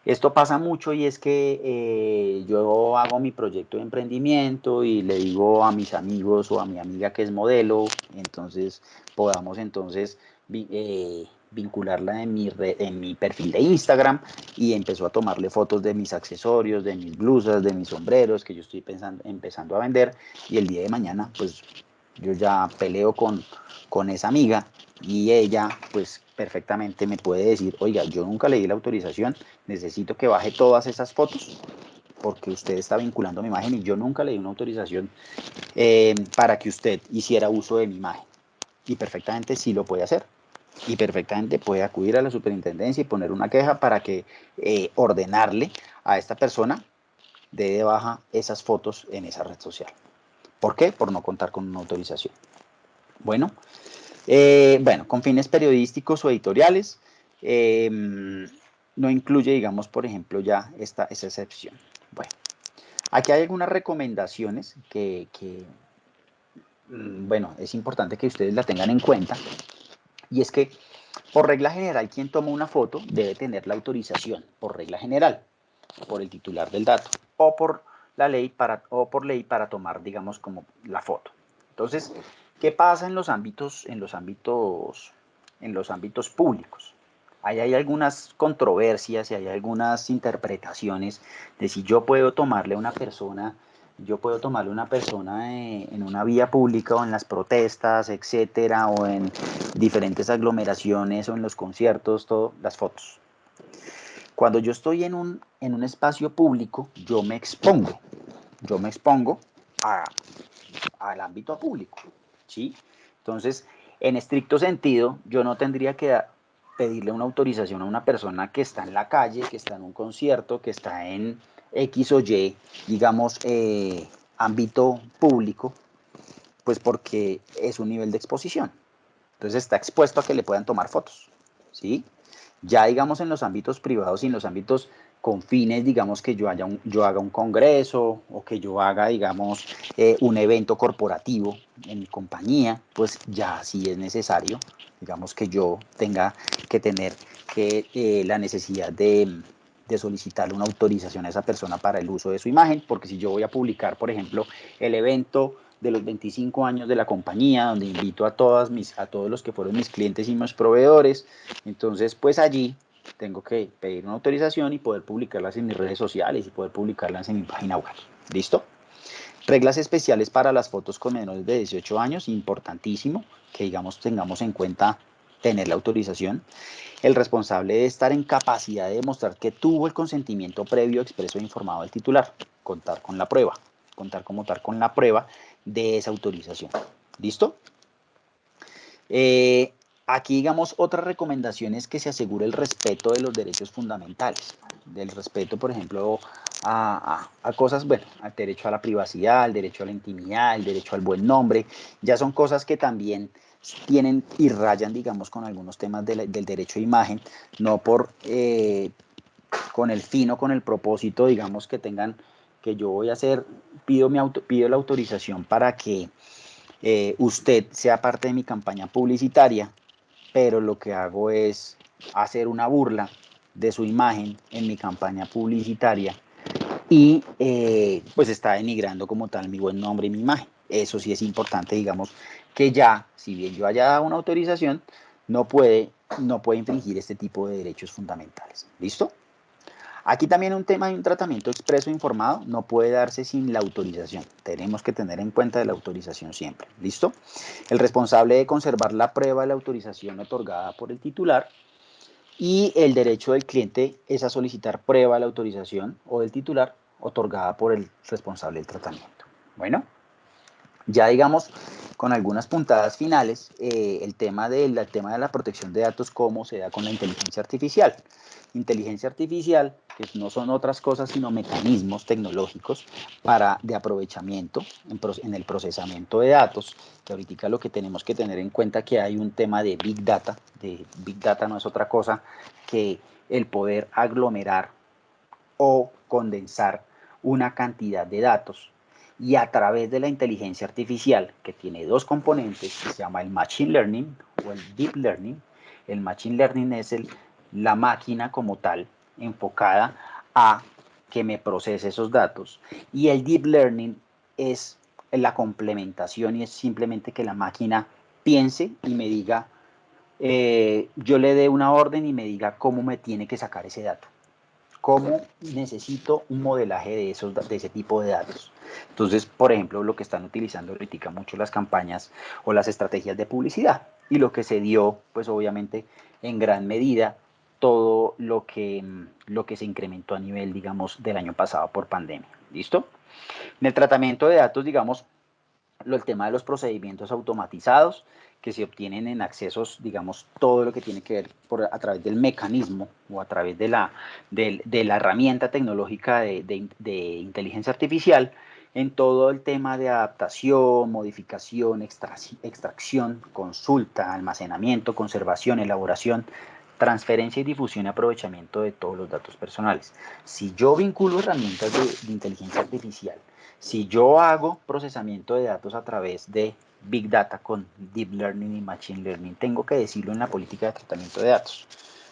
A: Esto pasa mucho y es que yo hago mi proyecto de emprendimiento y le digo a mis amigos o a mi amiga que es modelo, entonces podamos entonces vincularla en mi perfil de Instagram y empezó a tomarle fotos de mis accesorios, de mis blusas, de mis sombreros que yo estoy empezando a vender y el día de mañana pues yo ya peleo con esa amiga y ella pues perfectamente me puede decir, oiga, yo nunca le di la autorización, necesito que baje todas esas fotos porque usted está vinculando mi imagen y yo nunca le di una autorización para que usted hiciera uso de mi imagen. Y perfectamente sí lo puede hacer. Y perfectamente puede acudir a la superintendencia y poner una queja para que ordenarle a esta persona de baja esas fotos en esa red social. ¿Por qué? Por no contar con una autorización. Bueno, con fines periodísticos o editoriales, no incluye, digamos, por ejemplo, ya esa excepción. Bueno, aquí hay algunas recomendaciones que bueno, es importante que ustedes la tengan en cuenta, y es que por regla general quien toma una foto debe tener la autorización, por regla general, por el titular del dato o por ley para tomar, digamos, como la foto. Entonces, ¿qué pasa en los ámbitos públicos? Ahí hay algunas controversias y hay algunas interpretaciones de si yo puedo tomarle a una persona en una vía pública o en las protestas, etcétera, o en diferentes aglomeraciones o en los conciertos, todo, las fotos. Cuando yo estoy en un espacio público, yo me expongo a, al ámbito público, ¿sí? Entonces, en estricto sentido, yo no tendría que pedirle una autorización a una persona que está en la calle, que está en un concierto, que está en X o Y, digamos, ámbito público, pues porque es un nivel de exposición. Entonces está expuesto a que le puedan tomar fotos, ¿sí? Ya digamos en los ámbitos privados y en los ámbitos con fines, digamos que yo haga un congreso o que yo haga, digamos, un evento corporativo en mi compañía, pues ya sí es necesario, digamos que yo tenga que tener la necesidad de solicitarle una autorización a esa persona para el uso de su imagen, porque si yo voy a publicar, por ejemplo, el evento de los 25 años de la compañía, donde invito a todos los que fueron mis clientes y mis proveedores. Entonces, pues allí tengo que pedir una autorización y poder publicarlas en mis redes sociales y poder publicarlas en mi página web. ¿Listo? Reglas especiales para las fotos con menores de 18 años, importantísimo que digamos tengamos en cuenta tener la autorización. El responsable debe estar en capacidad de demostrar que tuvo el consentimiento previo, expreso e informado del titular. Contar con la prueba. Contar como tal con la prueba de esa autorización. ¿Listo? Aquí, digamos, otra recomendación es que se asegure el respeto de los derechos fundamentales. Del respeto, por ejemplo, a cosas, bueno, al derecho a la privacidad, al derecho a la intimidad, el derecho al buen nombre. Ya son cosas que también tienen y rayan, digamos, con algunos temas del derecho a imagen, no por con el fin o con el propósito, digamos, que tengan, que yo voy a hacer, pido la autorización para que usted sea parte de mi campaña publicitaria, pero lo que hago es hacer una burla de su imagen en mi campaña publicitaria y pues está denigrando como tal mi buen nombre y mi imagen. Eso sí es importante, digamos, que ya, si bien yo haya dado una autorización, no puede infringir este tipo de derechos fundamentales. ¿Listo? Aquí también un tema de un tratamiento expreso informado no puede darse sin la autorización. Tenemos que tener en cuenta de la autorización siempre. ¿Listo? El responsable de conservar la prueba de la autorización otorgada por el titular y el derecho del cliente es a solicitar prueba de la autorización o del titular otorgada por el responsable del tratamiento. Bueno, ya digamos con algunas puntadas finales, el tema de la protección de datos, cómo se da con la inteligencia artificial. Inteligencia artificial, que no son otras cosas sino mecanismos tecnológicos de aprovechamiento en el procesamiento de datos, que ahorita lo que tenemos que tener en cuenta que hay un tema de Big Data. Big Data no es otra cosa que el poder aglomerar o condensar una cantidad de datos y a través de la inteligencia artificial, que tiene dos componentes, que se llama el Machine Learning o el Deep Learning. El Machine Learning es la máquina como tal enfocada a que me procese esos datos y el Deep Learning es la complementación y es simplemente que la máquina piense y me diga, yo le dé una orden y me diga cómo me tiene que sacar ese dato, cómo necesito un modelaje de ese tipo de datos. Entonces, por ejemplo, lo que están utilizando ahorita mucho las campañas o las estrategias de publicidad y lo que se dio, pues obviamente, en gran medida, todo lo que se incrementó a nivel, digamos, del año pasado por pandemia. ¿Listo? En el tratamiento de datos, digamos, el tema de los procedimientos automatizados que se obtienen en accesos, digamos, todo lo que tiene que ver a través del mecanismo o a través de la herramienta tecnológica de inteligencia artificial en todo el tema de adaptación, modificación, extracción, consulta, almacenamiento, conservación, elaboración, transferencia y difusión y aprovechamiento de todos los datos personales. Si yo vinculo herramientas de inteligencia artificial, si yo hago procesamiento de datos a través de Big Data con Deep Learning y Machine Learning. Tengo que decirlo en la política de tratamiento de datos,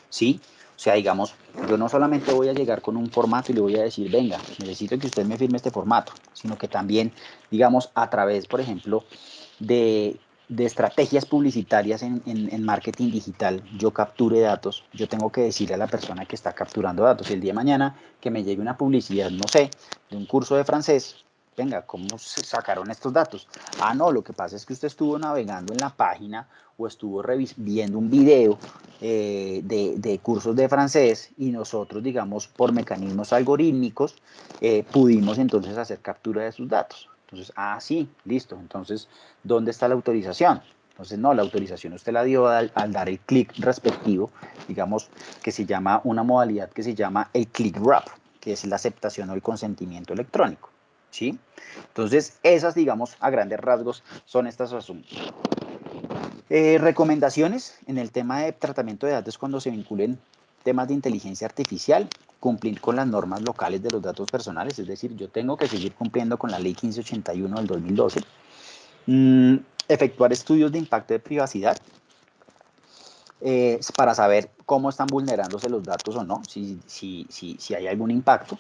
A: ¿sí? O sea, digamos, yo no solamente voy a llegar con un formato y le voy a decir, venga, necesito que usted me firme este formato, sino que también, digamos, a través, por ejemplo, de estrategias publicitarias en marketing digital, yo capture datos, yo tengo que decirle a la persona que está capturando datos, el día de mañana que me llegue una publicidad, no sé, de un curso de francés, venga, ¿cómo se sacaron estos datos? Ah, no, lo que pasa es que usted estuvo navegando en la página o estuvo viendo un video de cursos de francés y nosotros, digamos, por mecanismos algorítmicos, pudimos entonces hacer captura de sus datos. Entonces, ah, sí, listo. Entonces, ¿dónde está la autorización? Entonces, no, la autorización usted la dio al dar el clic respectivo, digamos, que se llama una modalidad que se llama el click wrap, que es la aceptación o el consentimiento electrónico, ¿sí? Entonces, esas, digamos, a grandes rasgos, son estos asuntos. Recomendaciones en el tema de tratamiento de datos cuando se vinculen temas de inteligencia artificial, cumplir con las normas locales de los datos personales, es decir, yo tengo que seguir cumpliendo con la ley 1581 del 2012, efectuar estudios de impacto de privacidad para saber cómo están vulnerándose los datos o no, si hay algún impacto,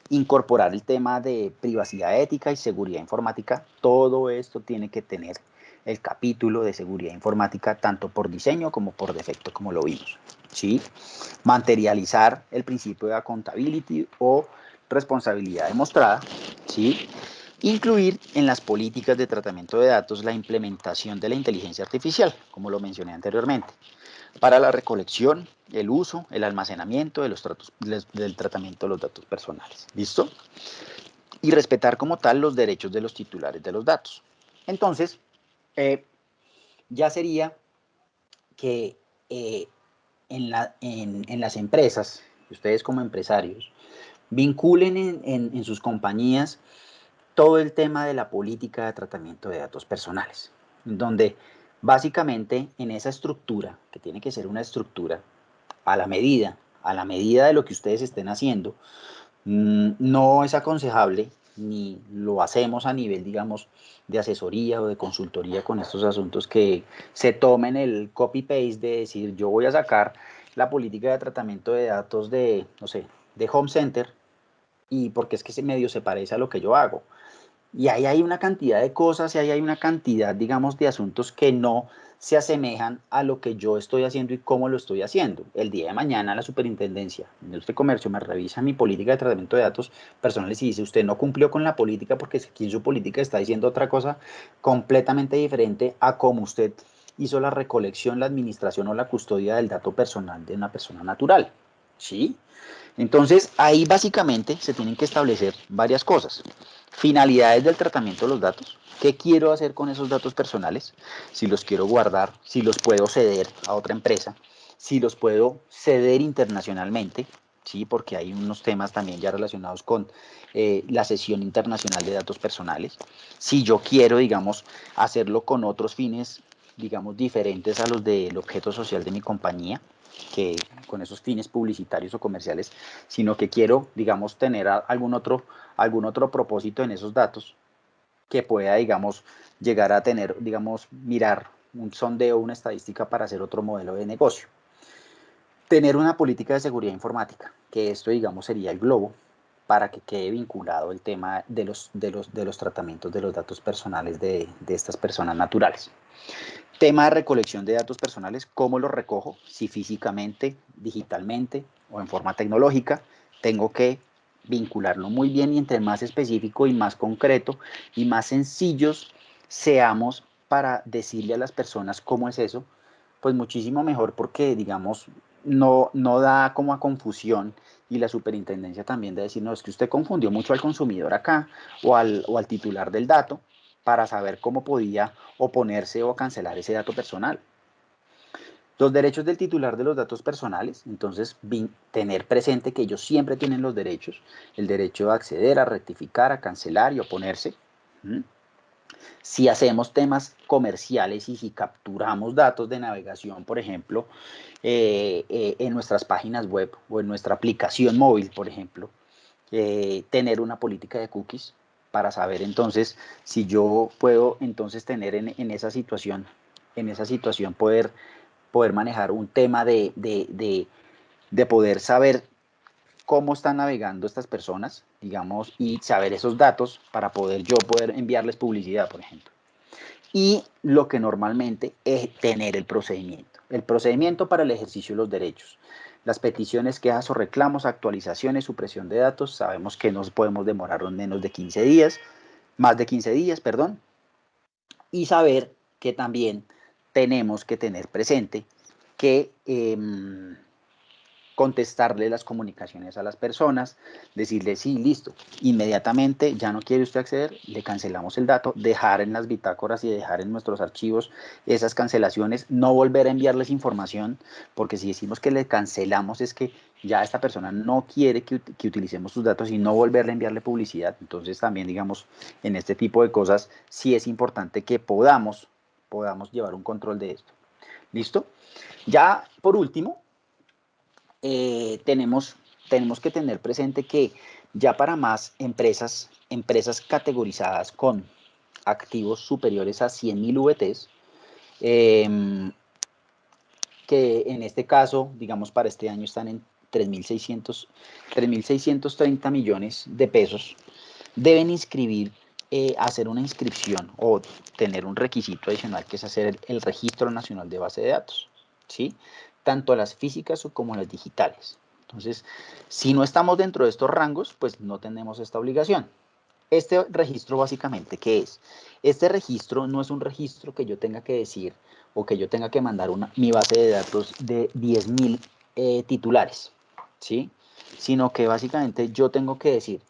A: incorporar el tema de privacidad ética y seguridad informática, todo esto tiene que tener el capítulo de seguridad informática tanto por diseño como por defecto, como lo vimos, ¿sí? Materializar el principio de accountability o responsabilidad demostrada, ¿sí? Incluir en las políticas de tratamiento de datos la implementación de la inteligencia artificial, como lo mencioné anteriormente, para la recolección, el uso, el almacenamiento del tratamiento de los datos personales. ¿Listo? Y respetar como tal los derechos de los titulares de los datos. Entonces, ya sería que en las empresas, ustedes como empresarios, vinculen en sus compañías todo el tema de la política de tratamiento de datos personales, donde básicamente en esa estructura, que tiene que ser una estructura a la medida de lo que ustedes estén haciendo, no es aconsejable ni lo hacemos a nivel, digamos, de asesoría o de consultoría con estos asuntos que se tomen el copy-paste de decir yo voy a sacar la política de tratamiento de datos de, no sé, de Home Center y porque es que ese medio se parece a lo que yo hago. Y ahí hay una cantidad de cosas y ahí hay una cantidad, digamos, de asuntos que no se asemejan a lo que yo estoy haciendo y cómo lo estoy haciendo. El día de mañana la superintendencia de este comercio me revisa mi política de tratamiento de datos personales y dice, usted no cumplió con la política porque aquí en su política está diciendo otra cosa completamente diferente a cómo usted hizo la recolección, la administración o la custodia del dato personal de una persona natural. ¿Sí? Entonces, ahí básicamente se tienen que establecer varias cosas. Finalidades del tratamiento de los datos. ¿Qué quiero hacer con esos datos personales? Si los quiero guardar, si los puedo ceder a otra empresa, si los puedo ceder internacionalmente, ¿sí? Porque hay unos temas también ya relacionados con la cesión internacional de datos personales. Si yo quiero, digamos, hacerlo con otros fines, digamos, diferentes a los del objeto social de mi compañía, que con esos fines publicitarios o comerciales, sino que quiero, digamos, tener algún otro propósito en esos datos que pueda, digamos, llegar a tener, digamos, mirar un sondeo, una estadística para hacer otro modelo de negocio. Tener una política de seguridad informática, que esto, digamos, sería el globo para que quede vinculado el tema de los tratamientos de los datos personales de estas personas naturales. Tema de recolección de datos personales, ¿cómo los recojo? Si físicamente, digitalmente o en forma tecnológica, tengo que vincularlo muy bien y entre más específico y más concreto y más sencillos seamos para decirle a las personas cómo es eso, pues muchísimo mejor porque, digamos, no da como a confusión y la superintendencia también de decir, no, es que usted confundió mucho al consumidor acá o al titular del dato para saber cómo podía oponerse o cancelar ese dato personal. Los derechos del titular de los datos personales, entonces tener presente que ellos siempre tienen los derechos, el derecho a acceder, a rectificar, a cancelar y oponerse. Si hacemos temas comerciales y si capturamos datos de navegación, por ejemplo, en nuestras páginas web o en nuestra aplicación móvil, por ejemplo, tener una política de cookies, para saber entonces si yo puedo entonces tener en esa situación, poder manejar un tema de poder saber cómo están navegando estas personas, digamos, y saber esos datos para poder enviarles publicidad, por ejemplo. Y lo que normalmente es tener el procedimiento. El procedimiento para el ejercicio de los derechos. Las peticiones, quejas o reclamos, actualizaciones, supresión de datos, sabemos que nos podemos demorar menos de 15 días, más de 15 días, perdón, y saber que también tenemos que tener presente que contestarle las comunicaciones a las personas, decirle sí, listo, inmediatamente ya no quiere usted acceder, le cancelamos el dato, dejar en las bitácoras y dejar en nuestros archivos esas cancelaciones, no volver a enviarles información, porque si decimos que le cancelamos es que ya esta persona no quiere que utilicemos sus datos y no volverle a enviarle publicidad. Entonces también, digamos, en este tipo de cosas sí es importante que podamos llevar un control de esto. ¿Listo? Ya por último, tenemos que tener presente que ya para más empresas categorizadas con activos superiores a 100.000 VTs, que en este caso, digamos, para este año están en 3.630 millones de pesos, deben hacer una inscripción o tener un requisito adicional que es hacer el Registro Nacional de Base de Datos, ¿sí? Tanto las físicas como las digitales. Entonces, si no estamos dentro de estos rangos, pues no tenemos esta obligación. Este registro básicamente, ¿qué es? Este registro no es un registro que yo tenga que decir o que yo tenga que mandar mi base de datos de 10.000 titulares, ¿sí? Sino que básicamente yo tengo que decir,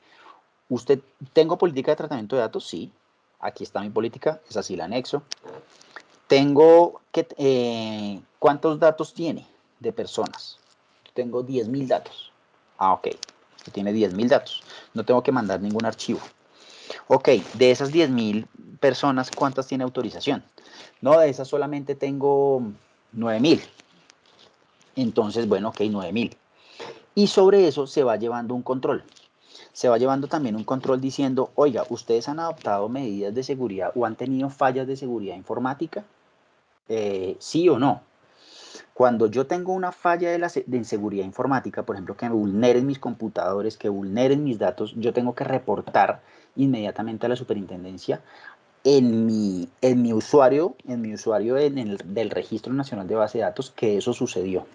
A: ¿tengo política de tratamiento de datos? Sí. Aquí está mi política, es así la anexo. ¿Cuántos datos tiene de personas? Tengo 10.000 datos. Ah, ok. Usted tiene 10.000 datos. No tengo que mandar ningún archivo. Ok, de esas 10.000 personas, ¿cuántas tiene autorización? No, de esas solamente tengo 9.000. Entonces, bueno, ok, 9.000. Y sobre eso se va llevando un control. Se va llevando también un control diciendo, oiga, ¿ustedes han adoptado medidas de seguridad o han tenido fallas de seguridad informática? ¿Sí o no? Cuando yo tengo una falla de inseguridad informática, por ejemplo, que vulneren mis computadores, que vulneren mis datos, yo tengo que reportar inmediatamente a la superintendencia en mi usuario del Registro Nacional de Base de Datos que eso sucedió.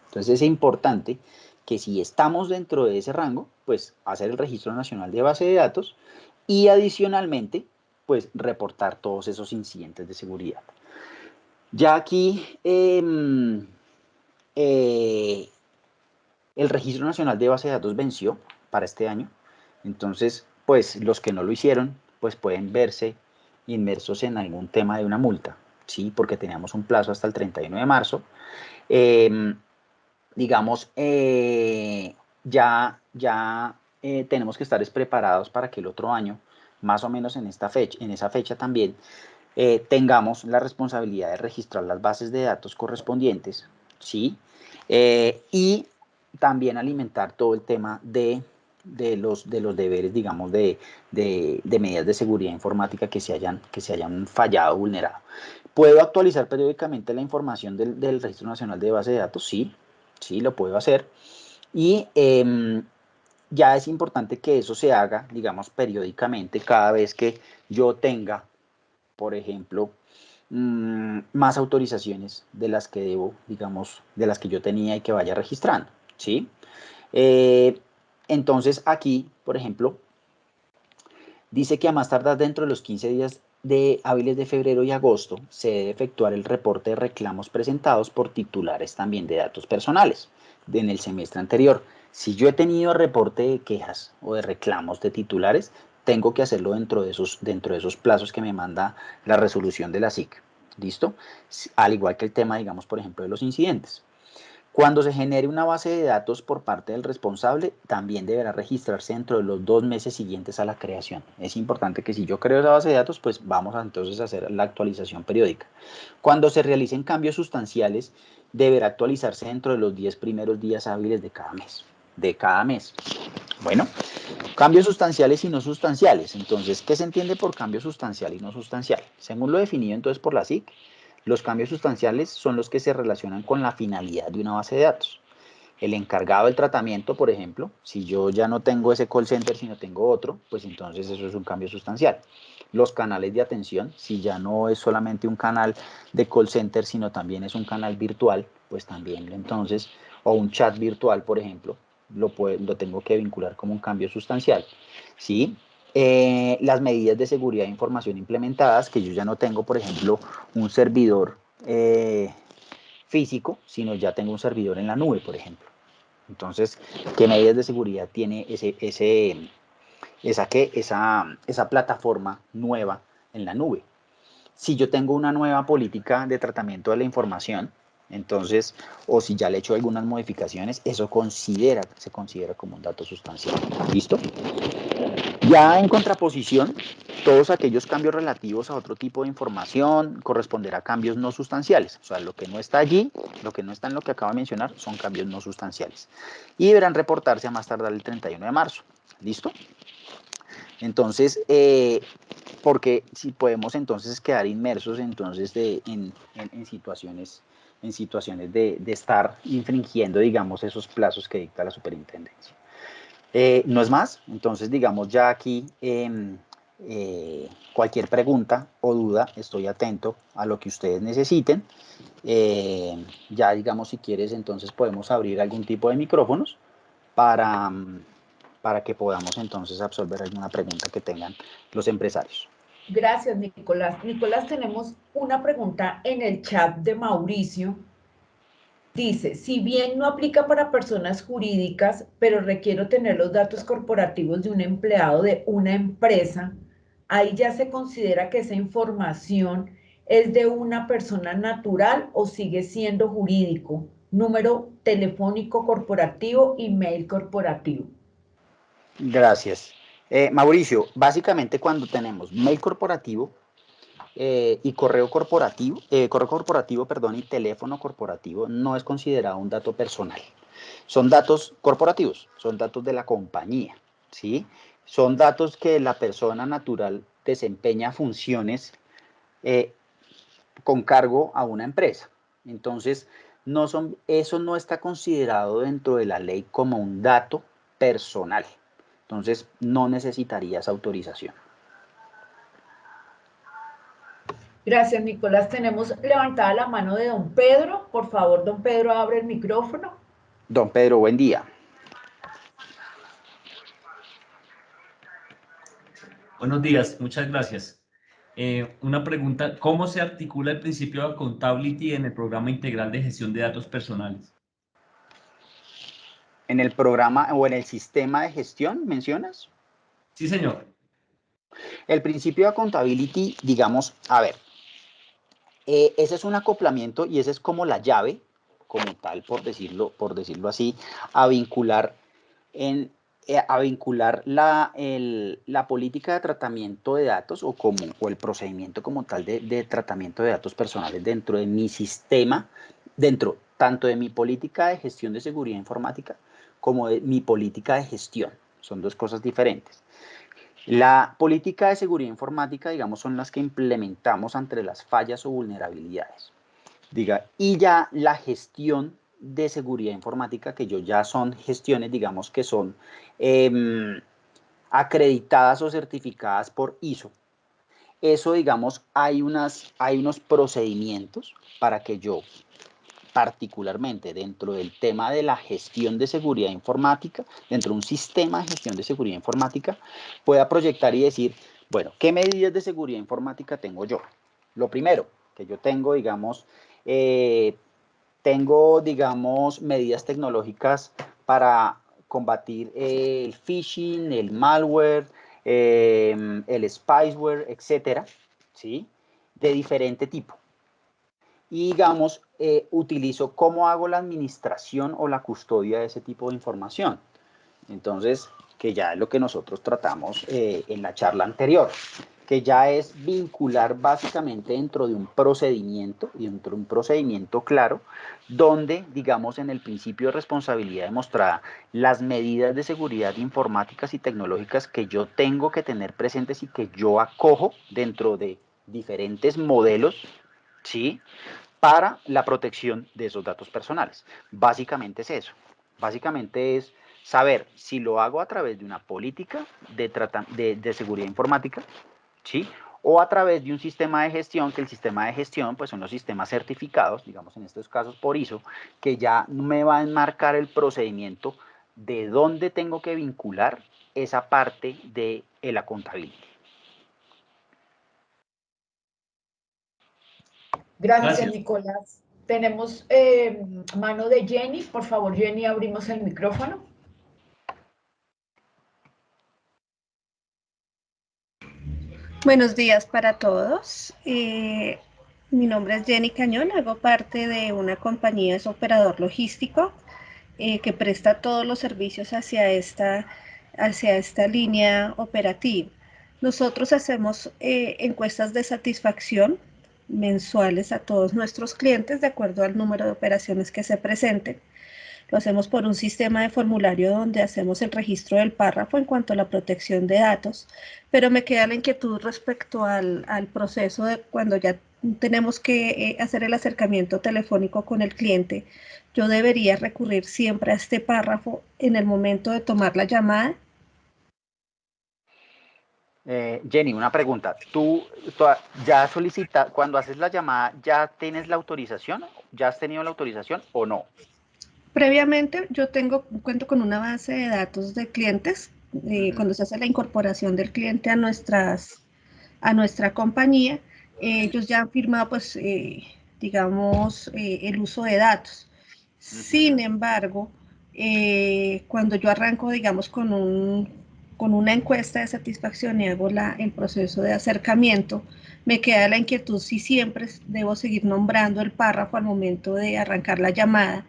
A: Entonces es importante que si estamos dentro de ese rango, pues hacer el Registro Nacional de Base de Datos y adicionalmente, pues reportar todos esos incidentes de seguridad. Ya aquí el Registro Nacional de Base de Datos venció para este año, entonces pues los que no lo hicieron pues pueden verse inmersos en algún tema de una multa, ¿sí? Porque teníamos un plazo hasta el 31 de marzo. Digamos, ya tenemos que estar preparados para que el otro año, más o menos en esa fecha también, tengamos la responsabilidad de registrar las bases de datos correspondientes, ¿sí? Y también alimentar todo el tema de los deberes, digamos, de medidas de seguridad informática que se hayan fallado o vulnerado. ¿Puedo actualizar periódicamente la información del Registro Nacional de Base de Datos? Sí, sí, lo puedo hacer. Y ya es importante que eso se haga, digamos, periódicamente, cada vez que yo tenga, por ejemplo, más autorizaciones de las que debo, digamos, de las que yo tenía y que vaya registrando, ¿sí? Eh, entonces aquí, por ejemplo, dice que a más tardar dentro de los 15 días hábiles de febrero y agosto se debe efectuar el reporte de reclamos presentados por titulares también de datos personales en el semestre anterior. Si yo he tenido reporte de quejas o de reclamos de titulares, tengo que hacerlo dentro de esos plazos que me manda la resolución de la SIC. ¿Listo? Al igual que el tema, digamos, por ejemplo, de los incidentes. Cuando se genere una base de datos por parte del responsable, también deberá registrarse dentro de los 2 meses siguientes a la creación. Es importante que si yo creo esa base de datos, pues vamos entonces a hacer la actualización periódica. Cuando se realicen cambios sustanciales, deberá actualizarse dentro de los 10 primeros días hábiles de cada mes. de cada mes. Bueno, cambios sustanciales y no sustanciales. Entonces, ¿qué se entiende por cambio sustancial y no sustancial? Según lo definido entonces por la SIC, los cambios sustanciales son los que se relacionan con la finalidad de una base de datos. El encargado del tratamiento, por ejemplo, si yo ya no tengo ese call center, sino tengo otro, pues entonces eso es un cambio sustancial. Los canales de atención, si ya no es solamente un canal de call center, sino también es un canal virtual, pues también entonces, o un chat virtual, por ejemplo, lo tengo que vincular como un cambio sustancial. ¿Sí? Las medidas de seguridad de información implementadas, que yo ya no tengo, por ejemplo, un servidor físico, sino ya tengo un servidor en la nube, por ejemplo. Entonces, ¿qué medidas de seguridad tiene esa plataforma nueva en la nube? Si yo tengo una nueva política de tratamiento de la información, entonces, o si ya le he hecho algunas modificaciones, eso se considera como un dato sustancial. ¿Listo? Ya en contraposición, todos aquellos cambios relativos a otro tipo de información corresponderá a cambios no sustanciales. O sea, lo que no está allí, lo que no está en lo que acabo de mencionar, son cambios no sustanciales. Y deberán reportarse a más tardar el 31 de marzo. ¿Listo? Entonces, porque si podemos entonces quedar inmersos entonces en situaciones, de estar infringiendo, digamos, esos plazos que dicta la superintendencia. No es más, entonces digamos ya aquí cualquier pregunta o duda, estoy atento a lo que ustedes necesiten. Ya digamos si quieres entonces podemos abrir algún tipo de micrófonos para, para que podamos entonces absolver alguna pregunta que tengan los empresarios.
B: Gracias, Nicolás. Nicolás, tenemos una pregunta en el chat de Mauricio. Dice, si bien no aplica para personas jurídicas, pero requiero tener los datos corporativos de un empleado de una empresa, ahí ya se considera que esa información es de una persona natural o sigue siendo jurídico. Número telefónico corporativo, email corporativo.
A: Gracias. Mauricio, básicamente cuando tenemos mail corporativo, y correo corporativo, perdón, y teléfono corporativo no es considerado un dato personal. Son datos corporativos, son datos de la compañía, ¿sí? Son datos que la persona natural desempeña funciones eh, con cargo a una empresa. Entonces, eso no está considerado dentro de la ley como un dato personal. Entonces, no necesitarías autorización.
B: Gracias, Nicolás. Tenemos levantada la mano de don Pedro. Por favor, don Pedro, abre el micrófono.
A: Don Pedro, buen día.
C: Buenos días, muchas gracias. Una pregunta, ¿cómo se articula el principio de accountability en el programa integral de gestión de datos personales?
A: ¿En el programa o en el sistema de gestión mencionas?
C: Sí, señor.
A: El principio de accountability, digamos, a ver, ese es un acoplamiento y esa es como la llave, como tal, por decirlo así, a vincular, la política de tratamiento de datos o el procedimiento como tal de tratamiento de datos personales dentro de mi sistema, dentro tanto de mi política de gestión de seguridad informática como de mi política de gestión. Son dos cosas diferentes. La política de seguridad informática, digamos, son las que implementamos ante las fallas o vulnerabilidades. Y ya la gestión de seguridad informática, que ya son gestiones, digamos, que son acreditadas o certificadas por ISO. Eso, digamos, hay unos procedimientos para que yo, particularmente dentro del tema de la gestión de seguridad informática, dentro de un sistema de gestión de seguridad informática, pueda proyectar y decir, bueno, ¿qué medidas de seguridad informática tengo yo? Lo primero que yo tengo, digamos, medidas tecnológicas para combatir el phishing, el malware, el spyware, etcétera, ¿sí? De diferente tipo. Y digamos, utilizo cómo hago la administración o la custodia de ese tipo de información. Entonces, que ya es lo que nosotros tratamos en la charla anterior. que ya es vincular básicamente dentro de un procedimiento, y dentro de un procedimiento claro, donde, digamos, en el principio de responsabilidad demostrada, las medidas de seguridad informáticas y tecnológicas que yo tengo que tener presentes y que yo acojo dentro de diferentes modelos, ¿sí?, para la protección de esos datos personales. Básicamente es eso. Básicamente es saber si lo hago a través de una política de seguridad informática, ¿sí?, o a través de un sistema de gestión, que el sistema de gestión pues son los sistemas certificados, digamos en estos casos por ISO, que ya me va a enmarcar el procedimiento de dónde tengo que vincular esa parte de la contabilidad.
B: Gracias,
C: Gracias.
B: Nicolás. Tenemos mano de Jenny. Por favor, Jenny, abrimos el micrófono.
D: Buenos días para todos. Mi nombre es Jenny Cañón, hago parte de una compañía, es operador logístico, que presta todos los servicios hacia esta línea operativa. Nosotros hacemos encuestas de satisfacción mensuales a todos nuestros clientes de acuerdo al número de operaciones que se presenten. Lo hacemos por un sistema de formulario donde hacemos el registro del párrafo en cuanto a la protección de datos, pero me queda la inquietud respecto al proceso de cuando ya tenemos que hacer el acercamiento telefónico con el cliente. ¿Yo debería recurrir siempre a este párrafo en el momento de tomar la llamada?
A: Jenny, una pregunta. ¿Tú ya solicitas, cuando haces la llamada, ya tienes la autorización? ¿Ya has tenido la autorización o no?
D: Previamente yo cuento con una base de datos de clientes. Cuando se hace la incorporación del cliente a nuestra compañía, ellos ya han firmado, pues, digamos, el uso de datos. Sin embargo, cuando yo arranco, digamos, con una encuesta de satisfacción y hago el proceso de acercamiento, me queda la inquietud si siempre debo seguir nombrando el párrafo al momento de arrancar la llamada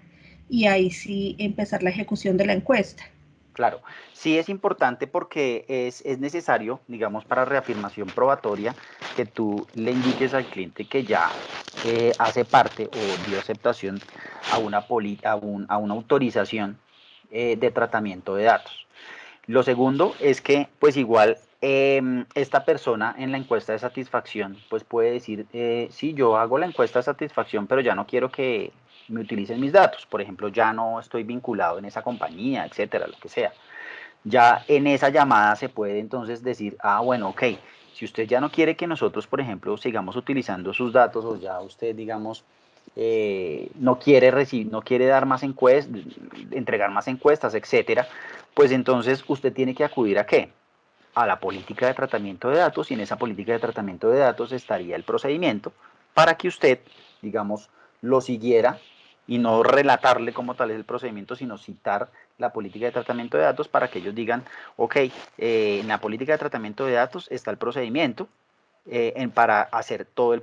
D: y ahí sí empezar la ejecución de la encuesta.
A: Claro, sí es importante porque es necesario, digamos, para reafirmación probatoria, que tú le indiques al cliente que ya hace parte o dio aceptación a una autorización de tratamiento de datos. Lo segundo es que, pues igual, esta persona en la encuesta de satisfacción, pues puede decir, sí, yo hago la encuesta de satisfacción, pero ya no quiero que me utilicen mis datos. Por ejemplo, ya no estoy vinculado en esa compañía, etcétera, lo que sea. Ya en esa llamada se puede entonces decir, ah, bueno, ok, si usted ya no quiere que nosotros, por ejemplo, sigamos utilizando sus datos, o ya usted, digamos, no quiere no quiere dar más encuestas, entregar más encuestas, etcétera, pues entonces usted tiene que acudir ¿a qué? A la política de tratamiento de datos, y en esa política de tratamiento de datos estaría el procedimiento para que usted, digamos, lo siguiera y no relatarle como tal es el procedimiento, sino citar la política de tratamiento de datos para que ellos digan, ok, en la política de tratamiento de datos está el procedimiento para hacer todo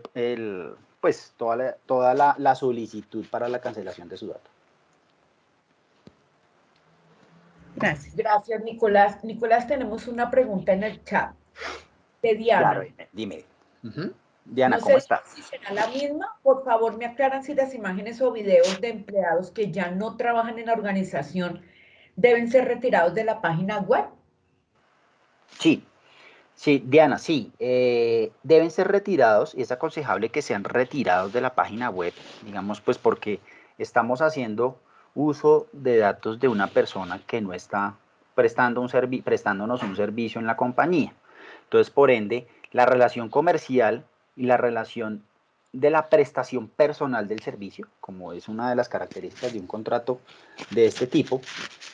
A: pues toda la solicitud para la cancelación de su dato.
D: Gracias.
B: Gracias, Nicolás. Nicolás, tenemos una pregunta en el chat de
A: Claro,
B: Diana.
A: dime. Diana,
B: No
A: ¿cómo
B: sé
A: está?
B: si será la misma. Por favor, me aclaran si las imágenes o videos de empleados que ya no trabajan en la organización deben ser retirados de la página web.
A: Sí, sí, Diana, sí. Deben ser retirados y es aconsejable que sean retirados de la página web, digamos, pues porque estamos haciendo uso de datos de una persona que no está prestándonos un servicio en la compañía. Entonces, por ende, la relación comercial y la relación de la prestación personal del servicio, como es una de las características de un contrato de este tipo,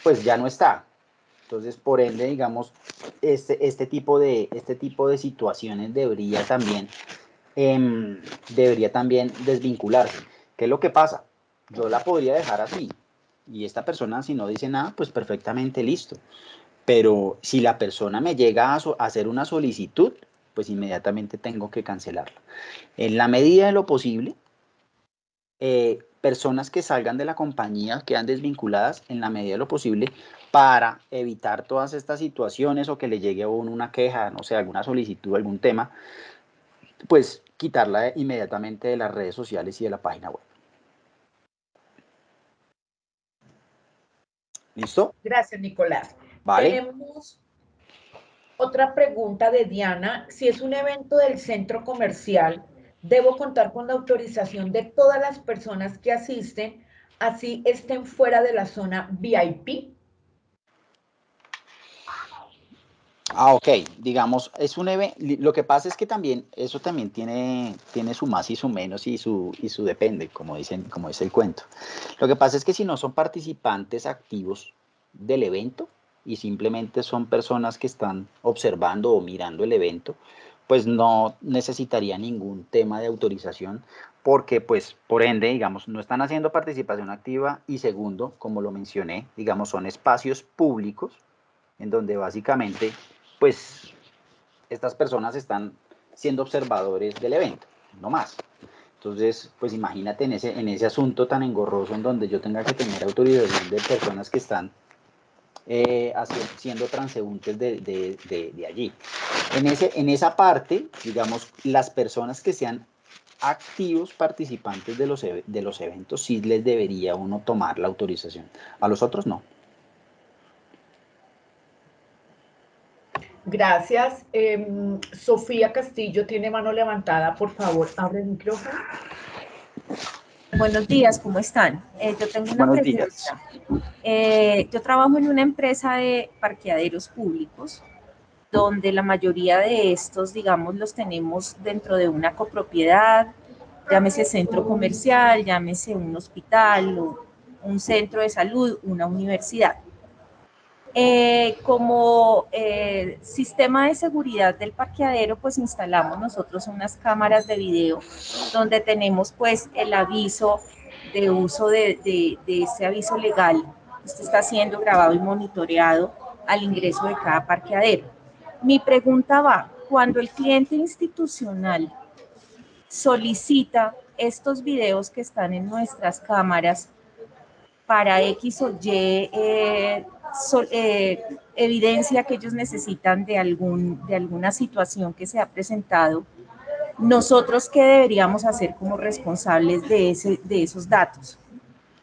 A: pues ya no está. Entonces, por ende, digamos, este tipo de situaciones debería también desvincularse. ¿Qué es lo que pasa? Yo la podría dejar así, y esta persona, si no dice nada, pues perfectamente listo. Pero si la persona me llega a hacer una solicitud, pues inmediatamente tengo que cancelarla. En la medida de lo posible, personas que salgan de la compañía quedan desvinculadas en la medida de lo posible para evitar todas estas situaciones o que le llegue a uno una queja, no sé, alguna solicitud, algún tema, pues quitarla inmediatamente de las redes sociales y de la página web. ¿Listo?
B: Gracias, Nicolás.
A: Vale.
B: Tenemos otra pregunta de Diana. Si es un evento del centro comercial, ¿debo contar con la autorización de todas las personas que asisten, así estén fuera de la zona VIP?
A: Ah, ok, digamos, es un evento, lo que pasa es que también, eso también tiene su más y su menos y su depende, como dice el cuento. Lo que pasa es que si no son participantes activos del evento y simplemente son personas que están observando o mirando el evento, pues no necesitaría ningún tema de autorización porque, pues, por ende, digamos, no están haciendo participación activa y segundo, como lo mencioné, digamos, son espacios públicos en donde básicamente pues estas personas están siendo observadores del evento, no más. Entonces, pues imagínate en ese asunto tan engorroso en donde yo tenga que tener autorización de personas que están siendo transeúntes de allí. En esa parte, digamos, las personas que sean activos participantes de los eventos, sí les debería uno tomar la autorización. A los otros no.
B: Gracias. Sofía Castillo tiene mano levantada. Por favor, abre el micrófono.
E: Buenos días, ¿cómo están? Yo tengo una
A: Buenos
E: pregunta.
A: días.
E: Yo trabajo en una empresa de parqueaderos públicos, donde la mayoría de estos, digamos, los tenemos dentro de una copropiedad, llámese centro comercial, llámese un hospital, o un centro de salud, una universidad. Como sistema de seguridad del parqueadero, pues instalamos nosotros unas cámaras de video donde tenemos pues el aviso de uso de este aviso legal. Esto está siendo grabado y monitoreado al ingreso de cada parqueadero. Mi pregunta va, cuando el cliente institucional solicita estos videos que están en nuestras cámaras para X o Y evidencia que ellos necesitan de alguna situación que se ha presentado, nosotros qué deberíamos hacer como responsables de esos datos.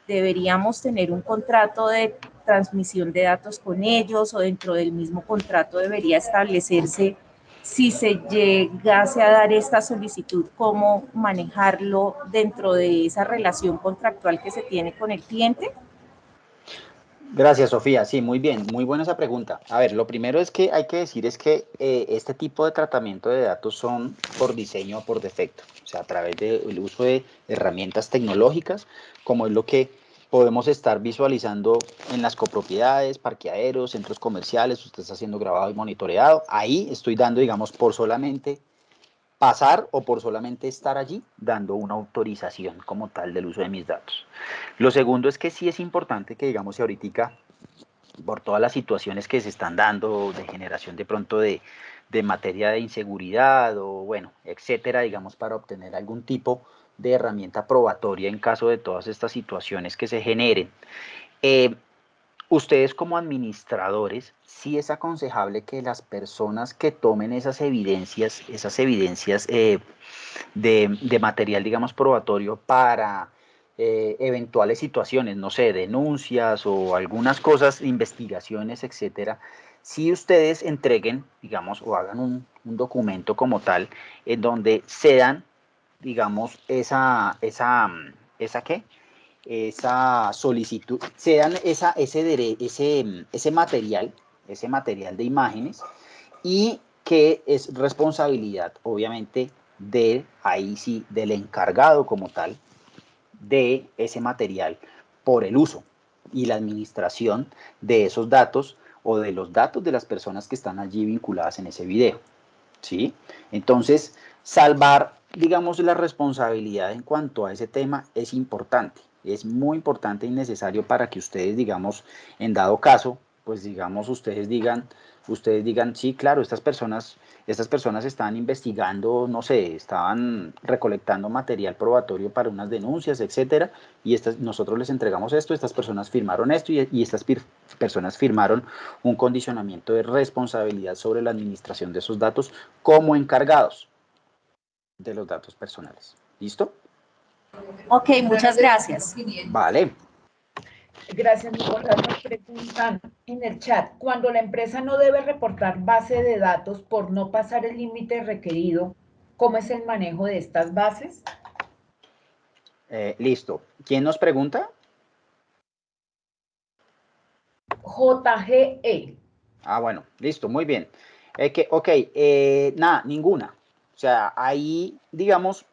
E: Deberíamos tener un contrato de transmisión de datos con ellos o dentro del mismo contrato debería establecerse si se llegase a dar esta solicitud, cómo manejarlo dentro de esa relación contractual que se tiene con el cliente.
A: Gracias, Sofía. Sí, muy bien, muy buena esa pregunta. A ver, lo primero es que hay que decir es que este tipo de tratamiento de datos son por diseño o por defecto, o sea, a través del uso de herramientas tecnológicas, como es lo que podemos estar visualizando en las copropiedades, parqueaderos, centros comerciales, usted está siendo grabado y monitoreado. Ahí estoy dando, digamos, por solamente pasar o por solamente estar allí dando una autorización como tal del uso de mis datos. Lo segundo es que sí es importante que, digamos, si ahorita, por todas las situaciones que se están dando de generación de pronto de materia de inseguridad o bueno, etcétera, digamos, para obtener algún tipo de herramienta probatoria en caso de todas estas situaciones que se generen. Ustedes como administradores, sí es aconsejable que las personas que tomen esas evidencias de material, digamos, probatorio para eventuales situaciones, no sé, denuncias o algunas cosas, investigaciones, etcétera, si ustedes entreguen, digamos, o hagan un documento como tal, en donde cedan, digamos, esa ¿qué? Esa solicitud, cedan ese material de imágenes y que es responsabilidad, obviamente, ahí sí, del encargado como tal, de ese material por el uso y la administración de esos datos o de los datos de las personas que están allí vinculadas en ese video, ¿sí? Entonces, salvar, digamos, la responsabilidad en cuanto a ese tema es importante, es muy importante y necesario para que ustedes, digamos, en dado caso, pues digamos, ustedes digan, ustedes digan, sí, claro, estas personas estaban investigando, no sé, estaban recolectando material probatorio para unas denuncias, etcétera, y nosotros les entregamos esto, estas personas firmaron esto, y estas personas firmaron un condicionamiento de responsabilidad sobre la administración de esos datos como encargados de los datos personales. ¿Listo?
E: Ok, muchas gracias.
A: Vale.
B: Gracias, Nicolás. Nos preguntan en el chat, cuando la empresa no debe reportar base de datos por no pasar el límite requerido, ¿cómo es el manejo de estas bases?
A: Listo. ¿Quién nos pregunta?
B: JGE.
A: Ah, bueno, listo, muy bien. Nada, ninguna. O sea, ahí, digamos,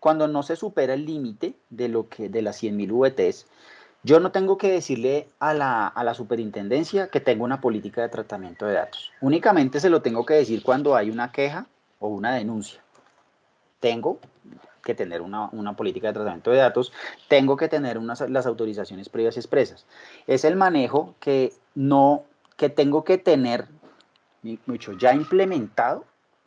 A: cuando no se supera el límite de las 100.000 VTs, yo no tengo que decirle a la superintendencia que tengo una política de tratamiento de datos. Únicamente se lo tengo que decir cuando hay una queja o una denuncia. Tengo que tener una política de tratamiento de datos, tengo que tener las autorizaciones previas expresas. Es el manejo que tengo que tener mucho ya implementado.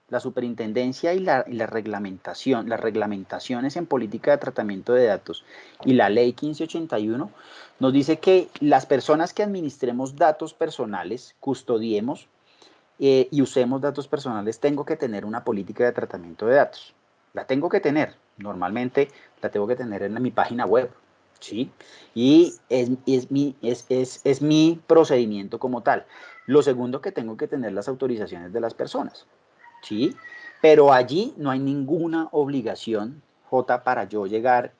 A: La superintendencia y la reglamentación, las reglamentaciones en política de tratamiento de datos y la ley 1581 nos dice que las personas que administremos datos personales, custodiemos y usemos datos personales, tengo que tener una política de tratamiento de datos. La tengo que tener, normalmente la tengo que tener en mi página web, ¿sí? Y es mi procedimiento como tal. Lo segundo, que tengo que tener las autorizaciones de las personas, ¿sí? Pero allí no hay ninguna obligación, J, para yo llegar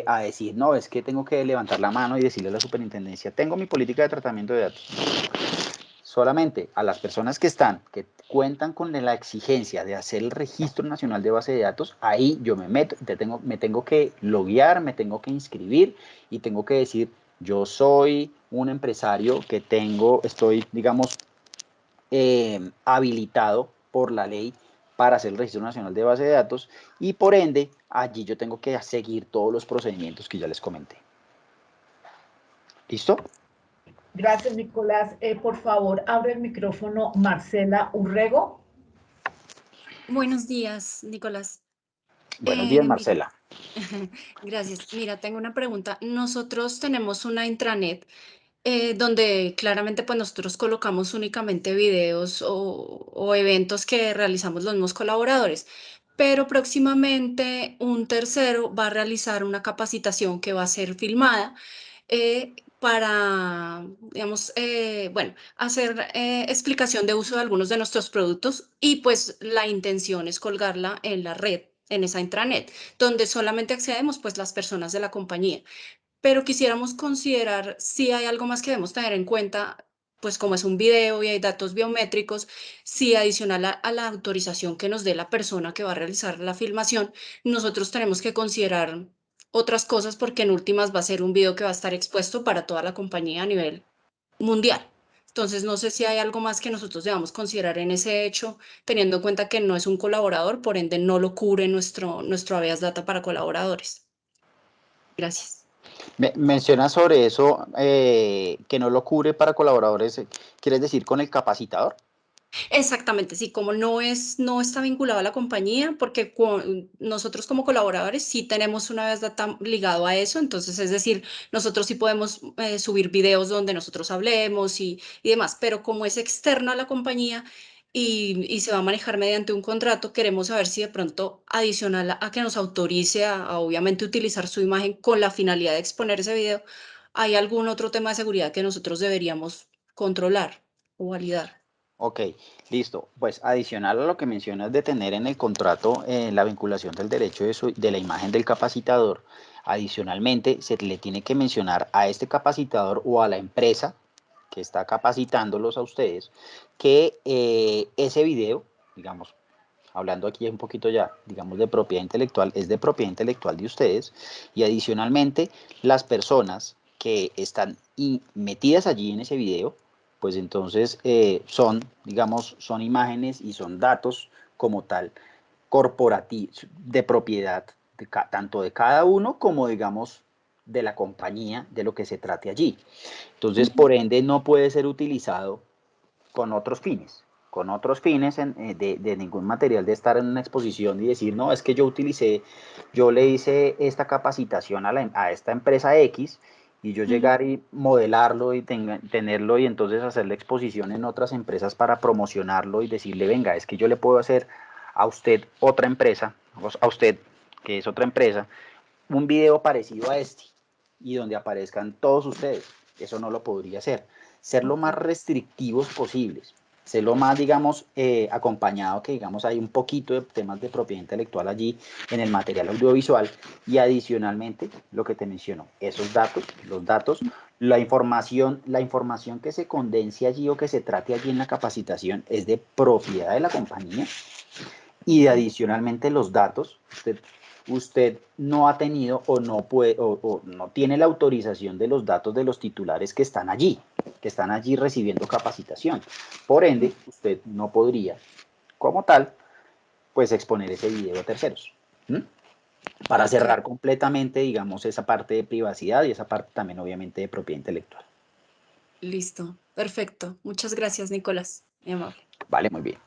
A: a decir, no, es que tengo que levantar la mano y decirle a la superintendencia, tengo mi política de tratamiento de datos. Solamente a las personas que cuentan con la exigencia de hacer el registro nacional de base de datos, ahí yo me meto, me tengo que loguear, me tengo que inscribir y tengo que decir, yo soy un empresario que estoy, digamos, habilitado por la ley para hacer el registro nacional de base de datos, y por ende, allí yo tengo que seguir todos los procedimientos que ya les comenté. ¿Listo?
B: Gracias, Nicolás. Por favor, abre el micrófono Marcela Urrego.
F: Buenos días, Nicolás.
A: Buenos días,
F: Mira,
A: Marcela.
F: gracias. Mira, tengo una pregunta. Nosotros tenemos una intranet donde claramente pues nosotros colocamos únicamente videos o eventos que realizamos los mismos colaboradores, pero próximamente un tercero va a realizar una capacitación que va a ser filmada para, digamos, bueno, hacer explicación de uso de algunos de nuestros productos, y pues la intención es colgarla en la red, en esa intranet, donde solamente accedemos pues las personas de la compañía. Pero quisiéramos considerar si hay algo más que debemos tener en cuenta, pues como es un video y hay datos biométricos, si adicional a la autorización que nos dé la persona que va a realizar la filmación, nosotros tenemos que considerar otras cosas, porque en últimas va a ser un video que va a estar expuesto para toda la compañía a nivel mundial. Entonces, no sé si hay algo más que nosotros debamos considerar en ese hecho, teniendo en cuenta que no es un colaborador, por ende no lo cubre nuestro habeas data para colaboradores. Gracias.
A: Menciona sobre eso, que no lo cubre para colaboradores, ¿quieres decir con el capacitador?
F: Exactamente, sí, como no está vinculado a la compañía, porque nosotros como colaboradores sí tenemos una vez data ligado a eso, entonces es decir, nosotros sí podemos subir videos donde nosotros hablemos y demás, pero como es externo a la compañía y se va a manejar mediante un contrato, queremos saber si de pronto, adicional a que nos autorice a obviamente utilizar su imagen con la finalidad de exponer ese video, hay algún otro tema de seguridad que nosotros deberíamos controlar o validar.
A: Ok, listo. Pues adicional a lo que mencionas de tener en el contrato la vinculación del derecho de la imagen del capacitador, adicionalmente se le tiene que mencionar a este capacitador o a la empresa que está capacitándolos a ustedes que ese video, digamos, hablando aquí un poquito ya, digamos, de propiedad intelectual, es de propiedad intelectual de ustedes, y adicionalmente las personas que están metidas allí en ese video, pues entonces digamos, son imágenes y son datos como tal corporativos, de propiedad, tanto de cada uno como, digamos, de la compañía, de lo que se trate allí. Entonces, por ende, no puede ser utilizado con otros fines de ningún material de estar en una exposición y decir, no, es que yo le hice esta capacitación a esta empresa X y yo llegar y modelarlo y tenerlo y entonces hacer la exposición en otras empresas para promocionarlo y decirle, venga, es que yo le puedo hacer a usted otra empresa, a usted que es otra empresa, un video parecido a este y donde aparezcan todos ustedes. Eso no lo podría hacer. Ser lo más restrictivos posibles. Ser lo más, digamos, acompañado, que digamos hay un poquito de temas de propiedad intelectual allí en el material audiovisual y adicionalmente lo que te menciono, esos datos, los datos, la información que se condense allí o que se trate allí en la capacitación es de propiedad de la compañía y adicionalmente los datos, usted no ha tenido o no puede o no tiene la autorización de los datos de los titulares que están allí recibiendo capacitación. Por ende, usted no podría, como tal, pues exponer ese video a terceros. Para cerrar completamente, digamos, esa parte de privacidad y esa parte también, obviamente, de propiedad intelectual.
F: Listo, perfecto. Muchas gracias, Nicolás. Muy amable.
A: Vale, muy bien.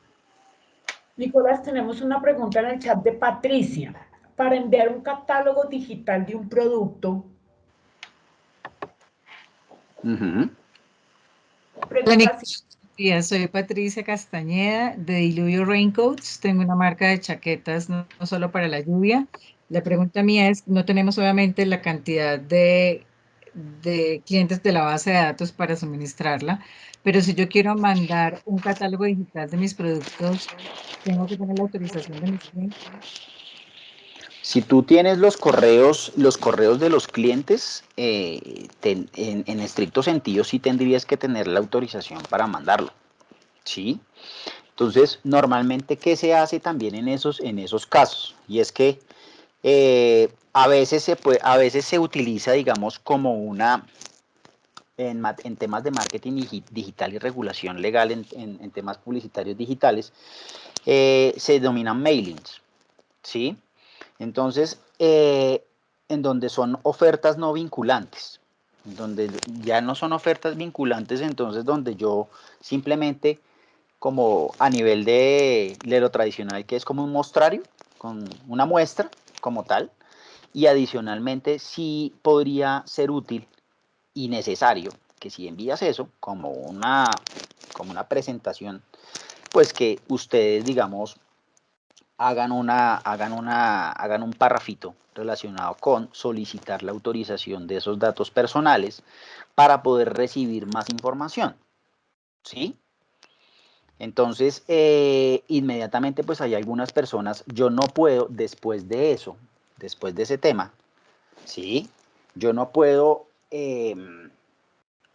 B: Nicolás, tenemos una pregunta en el chat de Patricia. Para enviar un catálogo digital de un producto.
G: Hola, soy Patricia Castañeda de Diluvio Raincoats. Tengo una marca de chaquetas no solo para la lluvia. La pregunta mía es, no tenemos obviamente la cantidad de clientes de la base de datos para suministrarla, pero si yo quiero mandar un catálogo digital de mis productos, tengo que tener la autorización de mis clientes.
A: Si tú tienes los correos de los clientes, en estricto sentido sí tendrías que tener la autorización para mandarlo, ¿sí? Entonces, normalmente, ¿qué se hace también en esos casos? Y es que a veces se utiliza, digamos, como en temas de marketing digital y regulación legal, en temas publicitarios digitales, se denominan mailings, ¿sí? Entonces, en donde son ofertas no vinculantes, donde ya no son ofertas vinculantes, entonces donde yo simplemente, como a nivel de lo tradicional, que es como un mostrario, con una muestra como tal, y adicionalmente sí podría ser útil y necesario que si envías eso como una presentación, pues que ustedes, digamos, hagan un parrafito relacionado con solicitar la autorización de esos datos personales para poder recibir más información, ¿sí? Entonces, inmediatamente, pues hay algunas personas, yo no puedo, después de ese tema, ¿sí? Yo no puedo,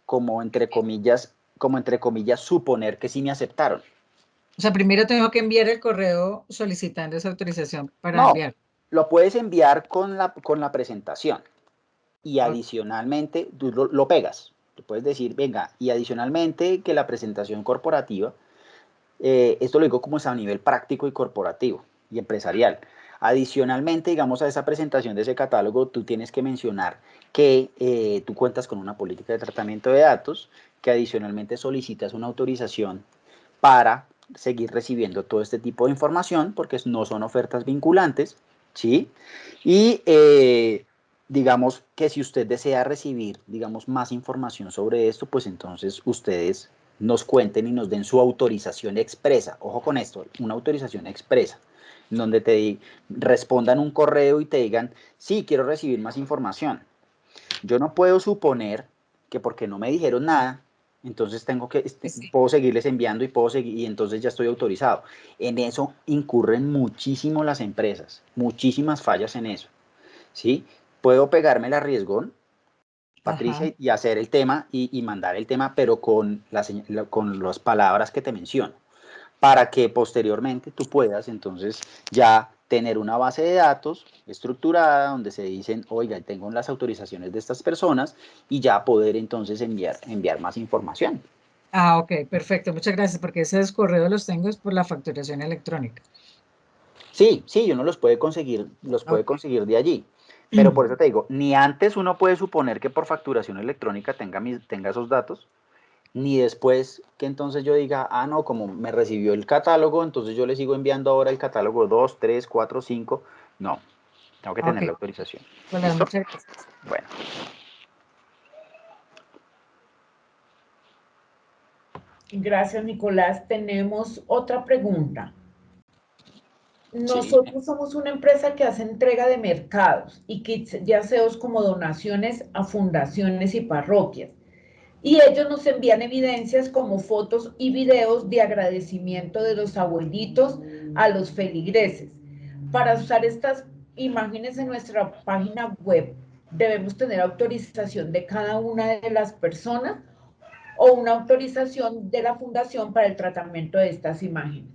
A: como entre comillas, suponer que sí me aceptaron.
G: O sea, primero tengo que enviar el correo solicitando esa autorización para
A: No,
G: enviar.
A: lo puedes enviar con la presentación y adicionalmente tú lo pegas. Tú puedes decir, venga, y adicionalmente que la presentación corporativa, esto lo digo como es a nivel práctico y corporativo y empresarial. Adicionalmente, digamos, a esa presentación de ese catálogo, tú tienes que mencionar que tú cuentas con una política de tratamiento de datos, que adicionalmente solicitas una autorización para seguir recibiendo todo este tipo de información, porque no son ofertas vinculantes, ¿sí? Y digamos que si usted desea recibir, digamos, más información sobre esto, pues entonces ustedes nos cuenten y nos den su autorización expresa. Ojo con esto, una autorización expresa, donde te respondan un correo y te digan, sí, quiero recibir más información. Yo no puedo suponer que porque no me dijeron nada, entonces puedo seguirles enviando y entonces ya estoy autorizado. En eso incurren muchísimo las empresas, muchísimas fallas en eso, ¿sí? Puedo pegarme el arriesgón, Patricia,
G: Ajá.
A: y hacer el tema y mandar el tema, pero con las palabras que te menciono, para que posteriormente tú puedas entonces ya tener una base de datos estructurada donde se dicen, oiga, tengo las autorizaciones de estas personas y ya poder entonces enviar más información.
G: Ah, ok, perfecto. Muchas gracias, porque esos correos los tengo es por la facturación electrónica.
A: Sí, uno los puede conseguir de allí. Pero por eso te digo, ni antes uno puede suponer que por facturación electrónica tenga esos datos, ni después que entonces yo diga, ah, no, como me recibió el catálogo, entonces yo le sigo enviando ahora el catálogo 2, 3, 4, 5. No, tengo que tener
G: Ok,
A: la autorización.
G: Nicolás,
A: ¿Listo?
G: muchas gracias.
A: Bueno.
B: Gracias, Nicolás. Tenemos otra pregunta.
A: Sí.
B: Nosotros somos una empresa que hace entrega de mercados y kits de aseos como donaciones a fundaciones y parroquias. Y ellos nos envían evidencias como fotos y videos de agradecimiento de los abuelitos a los feligreses. Para usar estas imágenes en nuestra página web, ¿debemos tener autorización de cada una de las personas o una autorización de la fundación para el tratamiento de estas imágenes?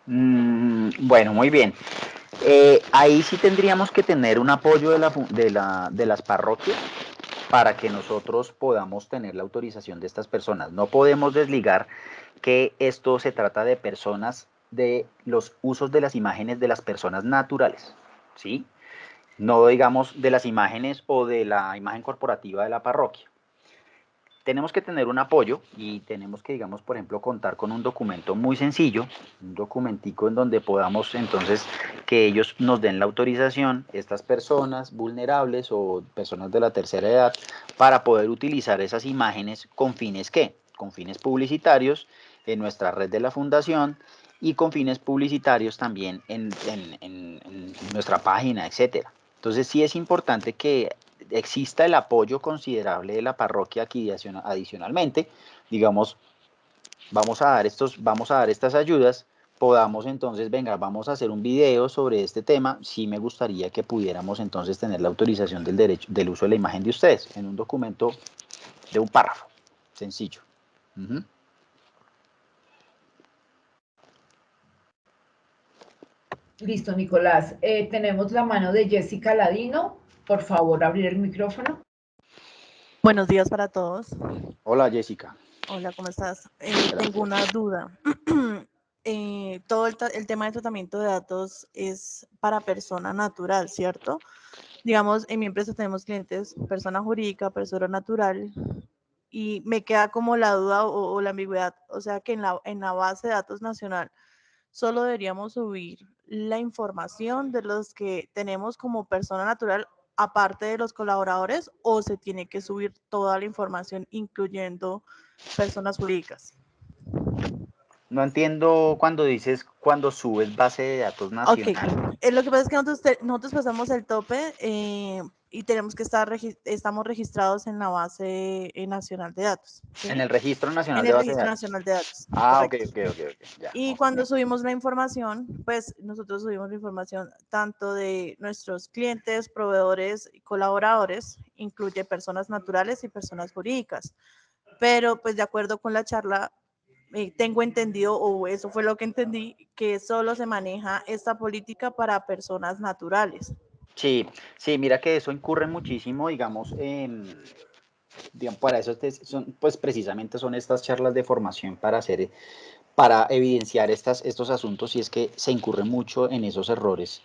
A: Bueno, muy bien. Ahí sí tendríamos que tener un apoyo de las parroquias para que nosotros podamos tener la autorización de estas personas. No podemos desligar que esto se trata de personas, de los usos de las imágenes de las personas naturales, ¿sí? No digamos de las imágenes o de la imagen corporativa de la parroquia. Tenemos que tener un apoyo y tenemos que, digamos, por ejemplo, contar con un documento muy sencillo, un documentico en donde podamos entonces que ellos nos den la autorización, estas personas vulnerables o personas de la tercera edad, para poder utilizar esas imágenes con fines ¿qué? Con fines publicitarios en nuestra red de la fundación y con fines publicitarios también en nuestra página, etcétera. Entonces sí es importante que exista el apoyo considerable de la parroquia aquí adicionalmente, digamos, vamos a dar estas ayudas, podamos entonces, venga, vamos a hacer un video sobre este tema, sí me gustaría que pudiéramos entonces tener la autorización del derecho, del uso de la imagen de ustedes, en un documento de un párrafo, sencillo.
B: Listo, Nicolás. Tenemos la mano de Jessica Ladino. Por favor, abrir el micrófono.
H: Buenos días para todos.
A: Hola, Jessica.
H: Hola, ¿cómo estás? Tengo una duda. Todo el tema de tratamiento de datos es para persona natural, ¿cierto? Digamos, en mi empresa tenemos clientes, persona jurídica, persona natural, y me queda como la duda o la ambigüedad, o sea que en la base de datos nacional solo deberíamos subir la información de los que tenemos como persona natural aparte de los colaboradores o se tiene que subir toda la información incluyendo personas jurídicas.
A: No entiendo cuando dices cuando subes base de datos nacional.
H: Ok, lo que pasa es que nosotros pasamos el tope y tenemos que estamos registrados en la base nacional de datos. ¿Sí?
A: En el Registro Nacional
H: En
A: de
H: el
A: Base de
H: Registro
A: Datos.
H: Nacional de Datos.
A: Ah, ok,
H: Correcto.
A: ya.
H: Y cuando subimos la información, pues nosotros subimos la información tanto de nuestros clientes, proveedores y colaboradores, incluye personas naturales y personas jurídicas. Pero pues de acuerdo con la charla, tengo entendido, o eso fue lo que entendí, que solo se maneja esta política para personas naturales.
A: Sí, sí, mira que eso incurre muchísimo, digamos, digamos, para eso son, pues precisamente son estas charlas de formación para evidenciar estos asuntos, y es que se incurre mucho en esos errores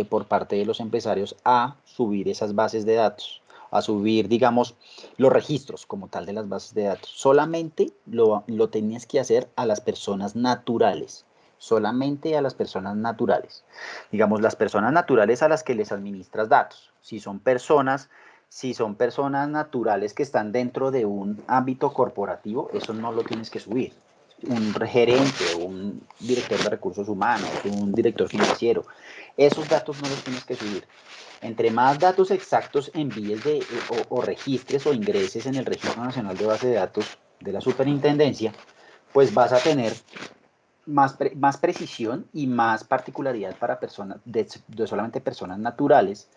A: por parte de los empresarios a subir esas bases de datos, a subir, digamos, los registros como tal de las bases de datos. Solamente lo tenías que hacer a las personas naturales, solamente a las personas naturales. Digamos, las personas naturales a las que les administras datos. Si son personas naturales que están dentro de un ámbito corporativo, eso no lo tienes que subir. Un gerente, un director de recursos humanos, un director financiero, esos datos no los tienes que subir. Entre más datos exactos envíes o registres o ingreses en el Registro Nacional de Base de Datos de la Superintendencia, pues vas a tener más precisión y más particularidad para personas de solamente personas naturales,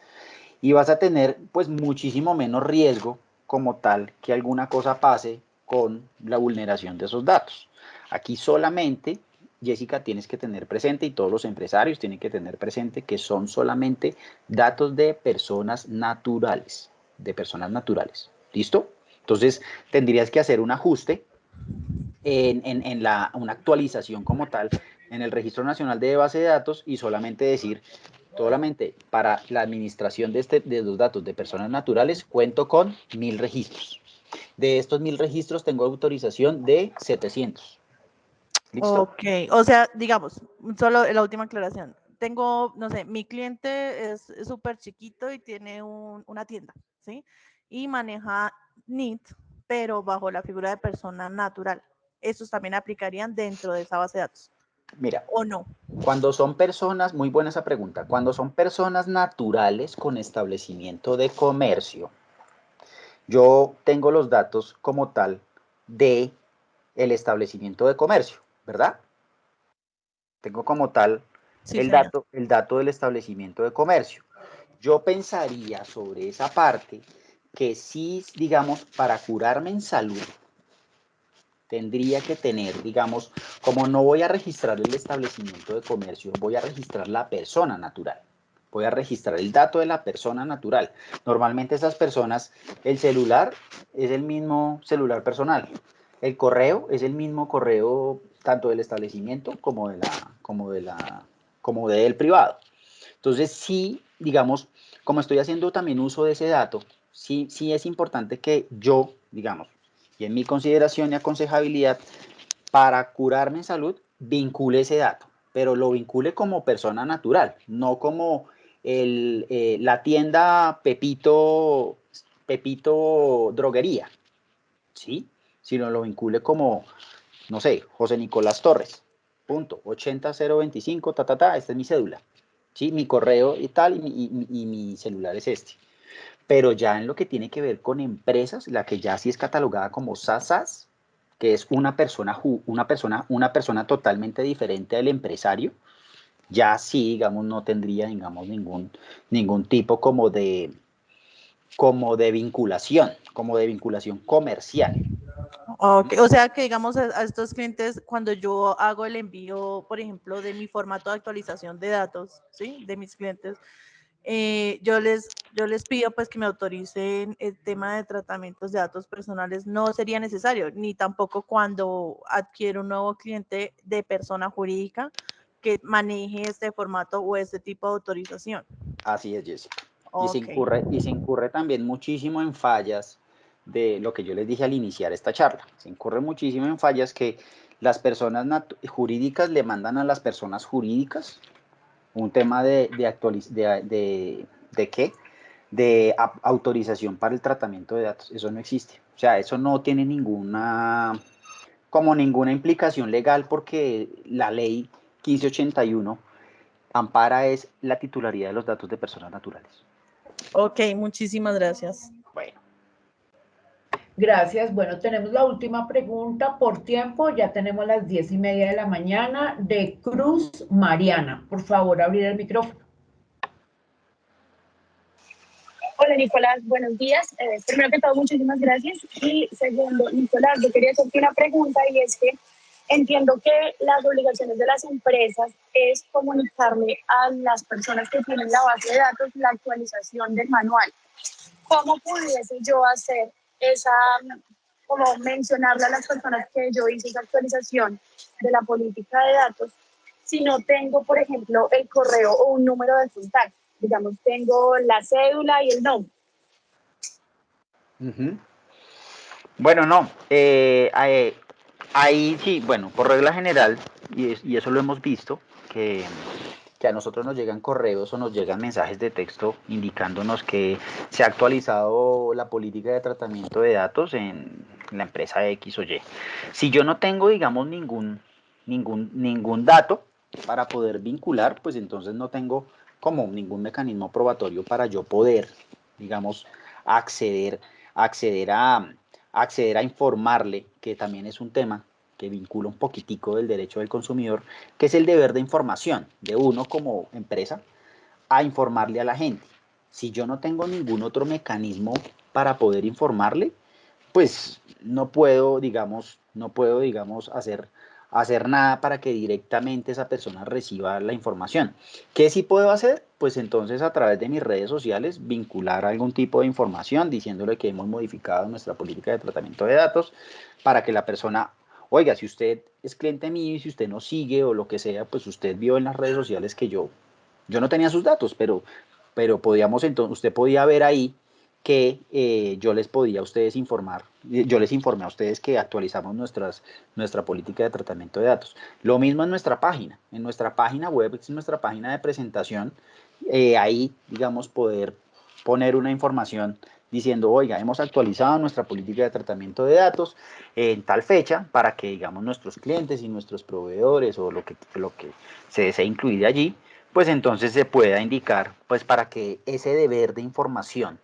A: y vas a tener pues muchísimo menos riesgo como tal que alguna cosa pase con la vulneración de esos datos. Aquí solamente, Jessica, tienes que tener presente, y todos los empresarios tienen que tener presente, que son solamente datos de personas naturales, ¿listo? Entonces tendrías que hacer un ajuste una actualización como tal en el Registro Nacional de Base de Datos, y solamente decir, solamente para la administración de los datos de personas naturales cuento con 1000 registros. De estos 1000 registros tengo autorización de 700. ¿Listo?
H: Ok, o sea, digamos, solo la última aclaración. Tengo, no sé, mi cliente es súper chiquito y tiene una tienda, ¿sí? Y maneja NIT, pero bajo la figura de persona natural. ¿Estos también aplicarían dentro de esa base de datos?
A: Mira,
H: ¿O no?
A: cuando son personas, muy buena esa pregunta, cuando son personas naturales con establecimiento de comercio, yo tengo los datos como tal de el establecimiento de comercio, ¿verdad? Tengo como tal
H: Sí,
A: el
H: señor.
A: dato del establecimiento de comercio. Yo pensaría sobre esa parte que sí, digamos, para curarme en salud, tendría que tener, digamos, como no voy a registrar el establecimiento de comercio, voy a registrar la persona natural. Voy a registrar el dato de la persona natural. Normalmente esas personas, el celular es el mismo celular personal. El correo es el mismo correo tanto del establecimiento como del privado. Entonces, sí, digamos, como estoy haciendo también uso de ese dato, sí es importante que yo, digamos, y en mi consideración y aconsejabilidad, para curarme en salud, vincule ese dato, pero lo vincule como persona natural, no como la tienda Pepito Droguería, ¿sí? Sino lo vincule como, no sé, José Nicolás Torres, punto, 80025, esta es mi cédula, ¿sí? Mi correo y tal, y mi celular es este. Pero ya en lo que tiene que ver con empresas, la que ya sí es catalogada como SaaS, que es una persona totalmente diferente al empresario, ya sí, digamos, no tendría, digamos, ningún tipo como de vinculación comercial.
H: Okay. O sea que digamos a estos clientes, cuando yo hago el envío, por ejemplo, de mi formato de actualización de datos, ¿sí? De mis clientes, yo les pido pues que me autoricen el tema de tratamientos de datos personales. No sería necesario, ni tampoco cuando adquiero un nuevo cliente de persona jurídica que maneje este formato o este tipo de autorización.
A: Así es, Jessica.
H: Okay.
A: Y se incurre también muchísimo en fallas de lo que yo les dije al iniciar esta charla. Se incurre muchísimo en fallas que las personas jurídicas le mandan a las personas jurídicas un tema de ¿qué? De autorización para el tratamiento de datos. Eso no existe. O sea, eso no tiene ninguna implicación legal porque la ley 1581 ampara es la titularidad de los datos de personas naturales.
H: Ok, muchísimas gracias.
A: Bueno.
B: Gracias. Bueno, tenemos la última pregunta por tiempo. Ya tenemos las 10:30 de la mañana de Cruz Mariana. Por favor, abrir el micrófono.
I: Hola Nicolás, buenos días. Primero que todo, muchísimas gracias. Y segundo, Nicolás, yo quería hacerte una pregunta y es que entiendo que las obligaciones de las empresas es comunicarle a las personas que tienen la base de datos la actualización del manual. ¿Cómo pudiese yo hacer como mencionarle a las personas que yo hice esa actualización de la política de datos si no tengo, por ejemplo, el correo o un número de contacto? Digamos, tengo la cédula y el nombre.
A: Bueno, no. Ahí sí, bueno, por regla general, y eso lo hemos visto, que a nosotros nos llegan correos o nos llegan mensajes de texto indicándonos que se ha actualizado la política de tratamiento de datos en la empresa X o Y. Si yo no tengo, digamos, ningún dato para poder vincular, pues entonces no tengo como ningún mecanismo probatorio para yo poder, digamos, acceder a informarle, que también es un tema que vincula un poquitico del derecho del consumidor, que es el deber de información de uno como empresa a informarle a la gente. Si yo no tengo ningún otro mecanismo para poder informarle, pues no puedo, digamos, hacer nada para que directamente esa persona reciba la información. ¿Qué sí puedo hacer? Pues entonces a través de mis redes sociales vincular algún tipo de información diciéndole que hemos modificado nuestra política de tratamiento de datos para que la persona, oiga, si usted es cliente mío y si usted nos sigue o lo que sea, pues usted vio en las redes sociales que yo no tenía sus datos, pero podíamos entonces, usted podía ver ahí que yo les podía a ustedes informar, yo les informé a ustedes que actualizamos nuestra política de tratamiento de datos. Lo mismo en nuestra página web, es nuestra página de presentación, ahí, digamos, poder poner una información diciendo, oiga, hemos actualizado nuestra política de tratamiento de datos en tal fecha para que, digamos, nuestros clientes y nuestros proveedores o lo que se desee incluir allí, pues entonces se pueda indicar, pues para que ese deber de información,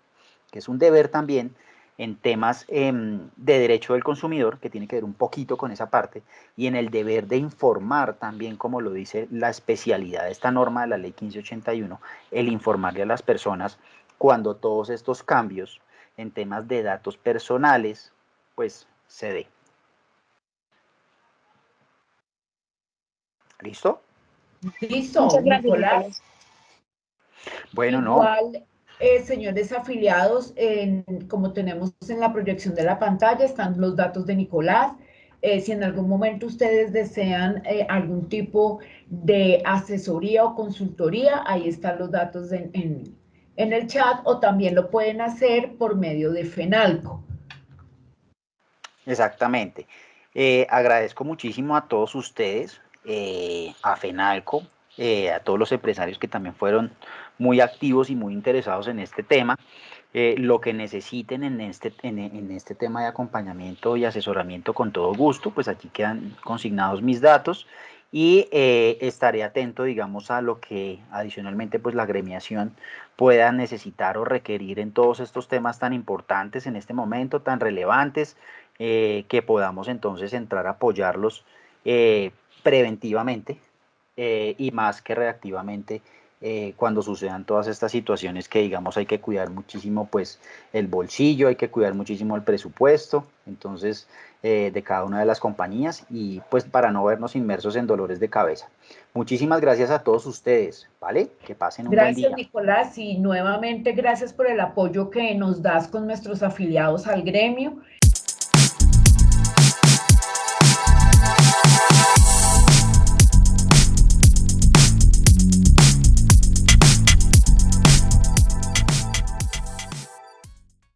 A: que es un deber también en temas de derecho del consumidor, que tiene que ver un poquito con esa parte, y en el deber de informar también, como lo dice la especialidad de esta norma de la ley 1581, el informarle a las personas cuando todos estos cambios en temas de datos personales, pues se dé. ¿Listo?
B: Listo,
I: Muchas gracias,
B: Nicolás.
A: Bueno,
B: igual, señores afiliados, como tenemos en la proyección de la pantalla, están los datos de Nicolás. Si en algún momento ustedes desean algún tipo de asesoría o consultoría, ahí están los datos en el chat, o también lo pueden hacer por medio de FENALCO.
A: Exactamente. Agradezco muchísimo a todos ustedes, a FENALCO, a todos los empresarios que también fueron muy activos y muy interesados en este tema. Lo que necesiten en este tema de acompañamiento y asesoramiento, con todo gusto, pues aquí quedan consignados mis datos y estaré atento, digamos, a lo que adicionalmente pues la agremiación pueda necesitar o requerir en todos estos temas tan importantes en este momento, tan relevantes, que podamos entonces entrar a apoyarlos preventivamente y más que reactivamente cuando sucedan todas estas situaciones que, digamos, hay que cuidar muchísimo pues el bolsillo, hay que cuidar muchísimo el presupuesto, entonces de cada una de las compañías, y pues para no vernos inmersos en dolores de cabeza. Muchísimas gracias a todos ustedes, ¿vale? Que pasen un buen día.
B: Gracias, Nicolás, y nuevamente gracias por el apoyo que nos das con nuestros afiliados al gremio.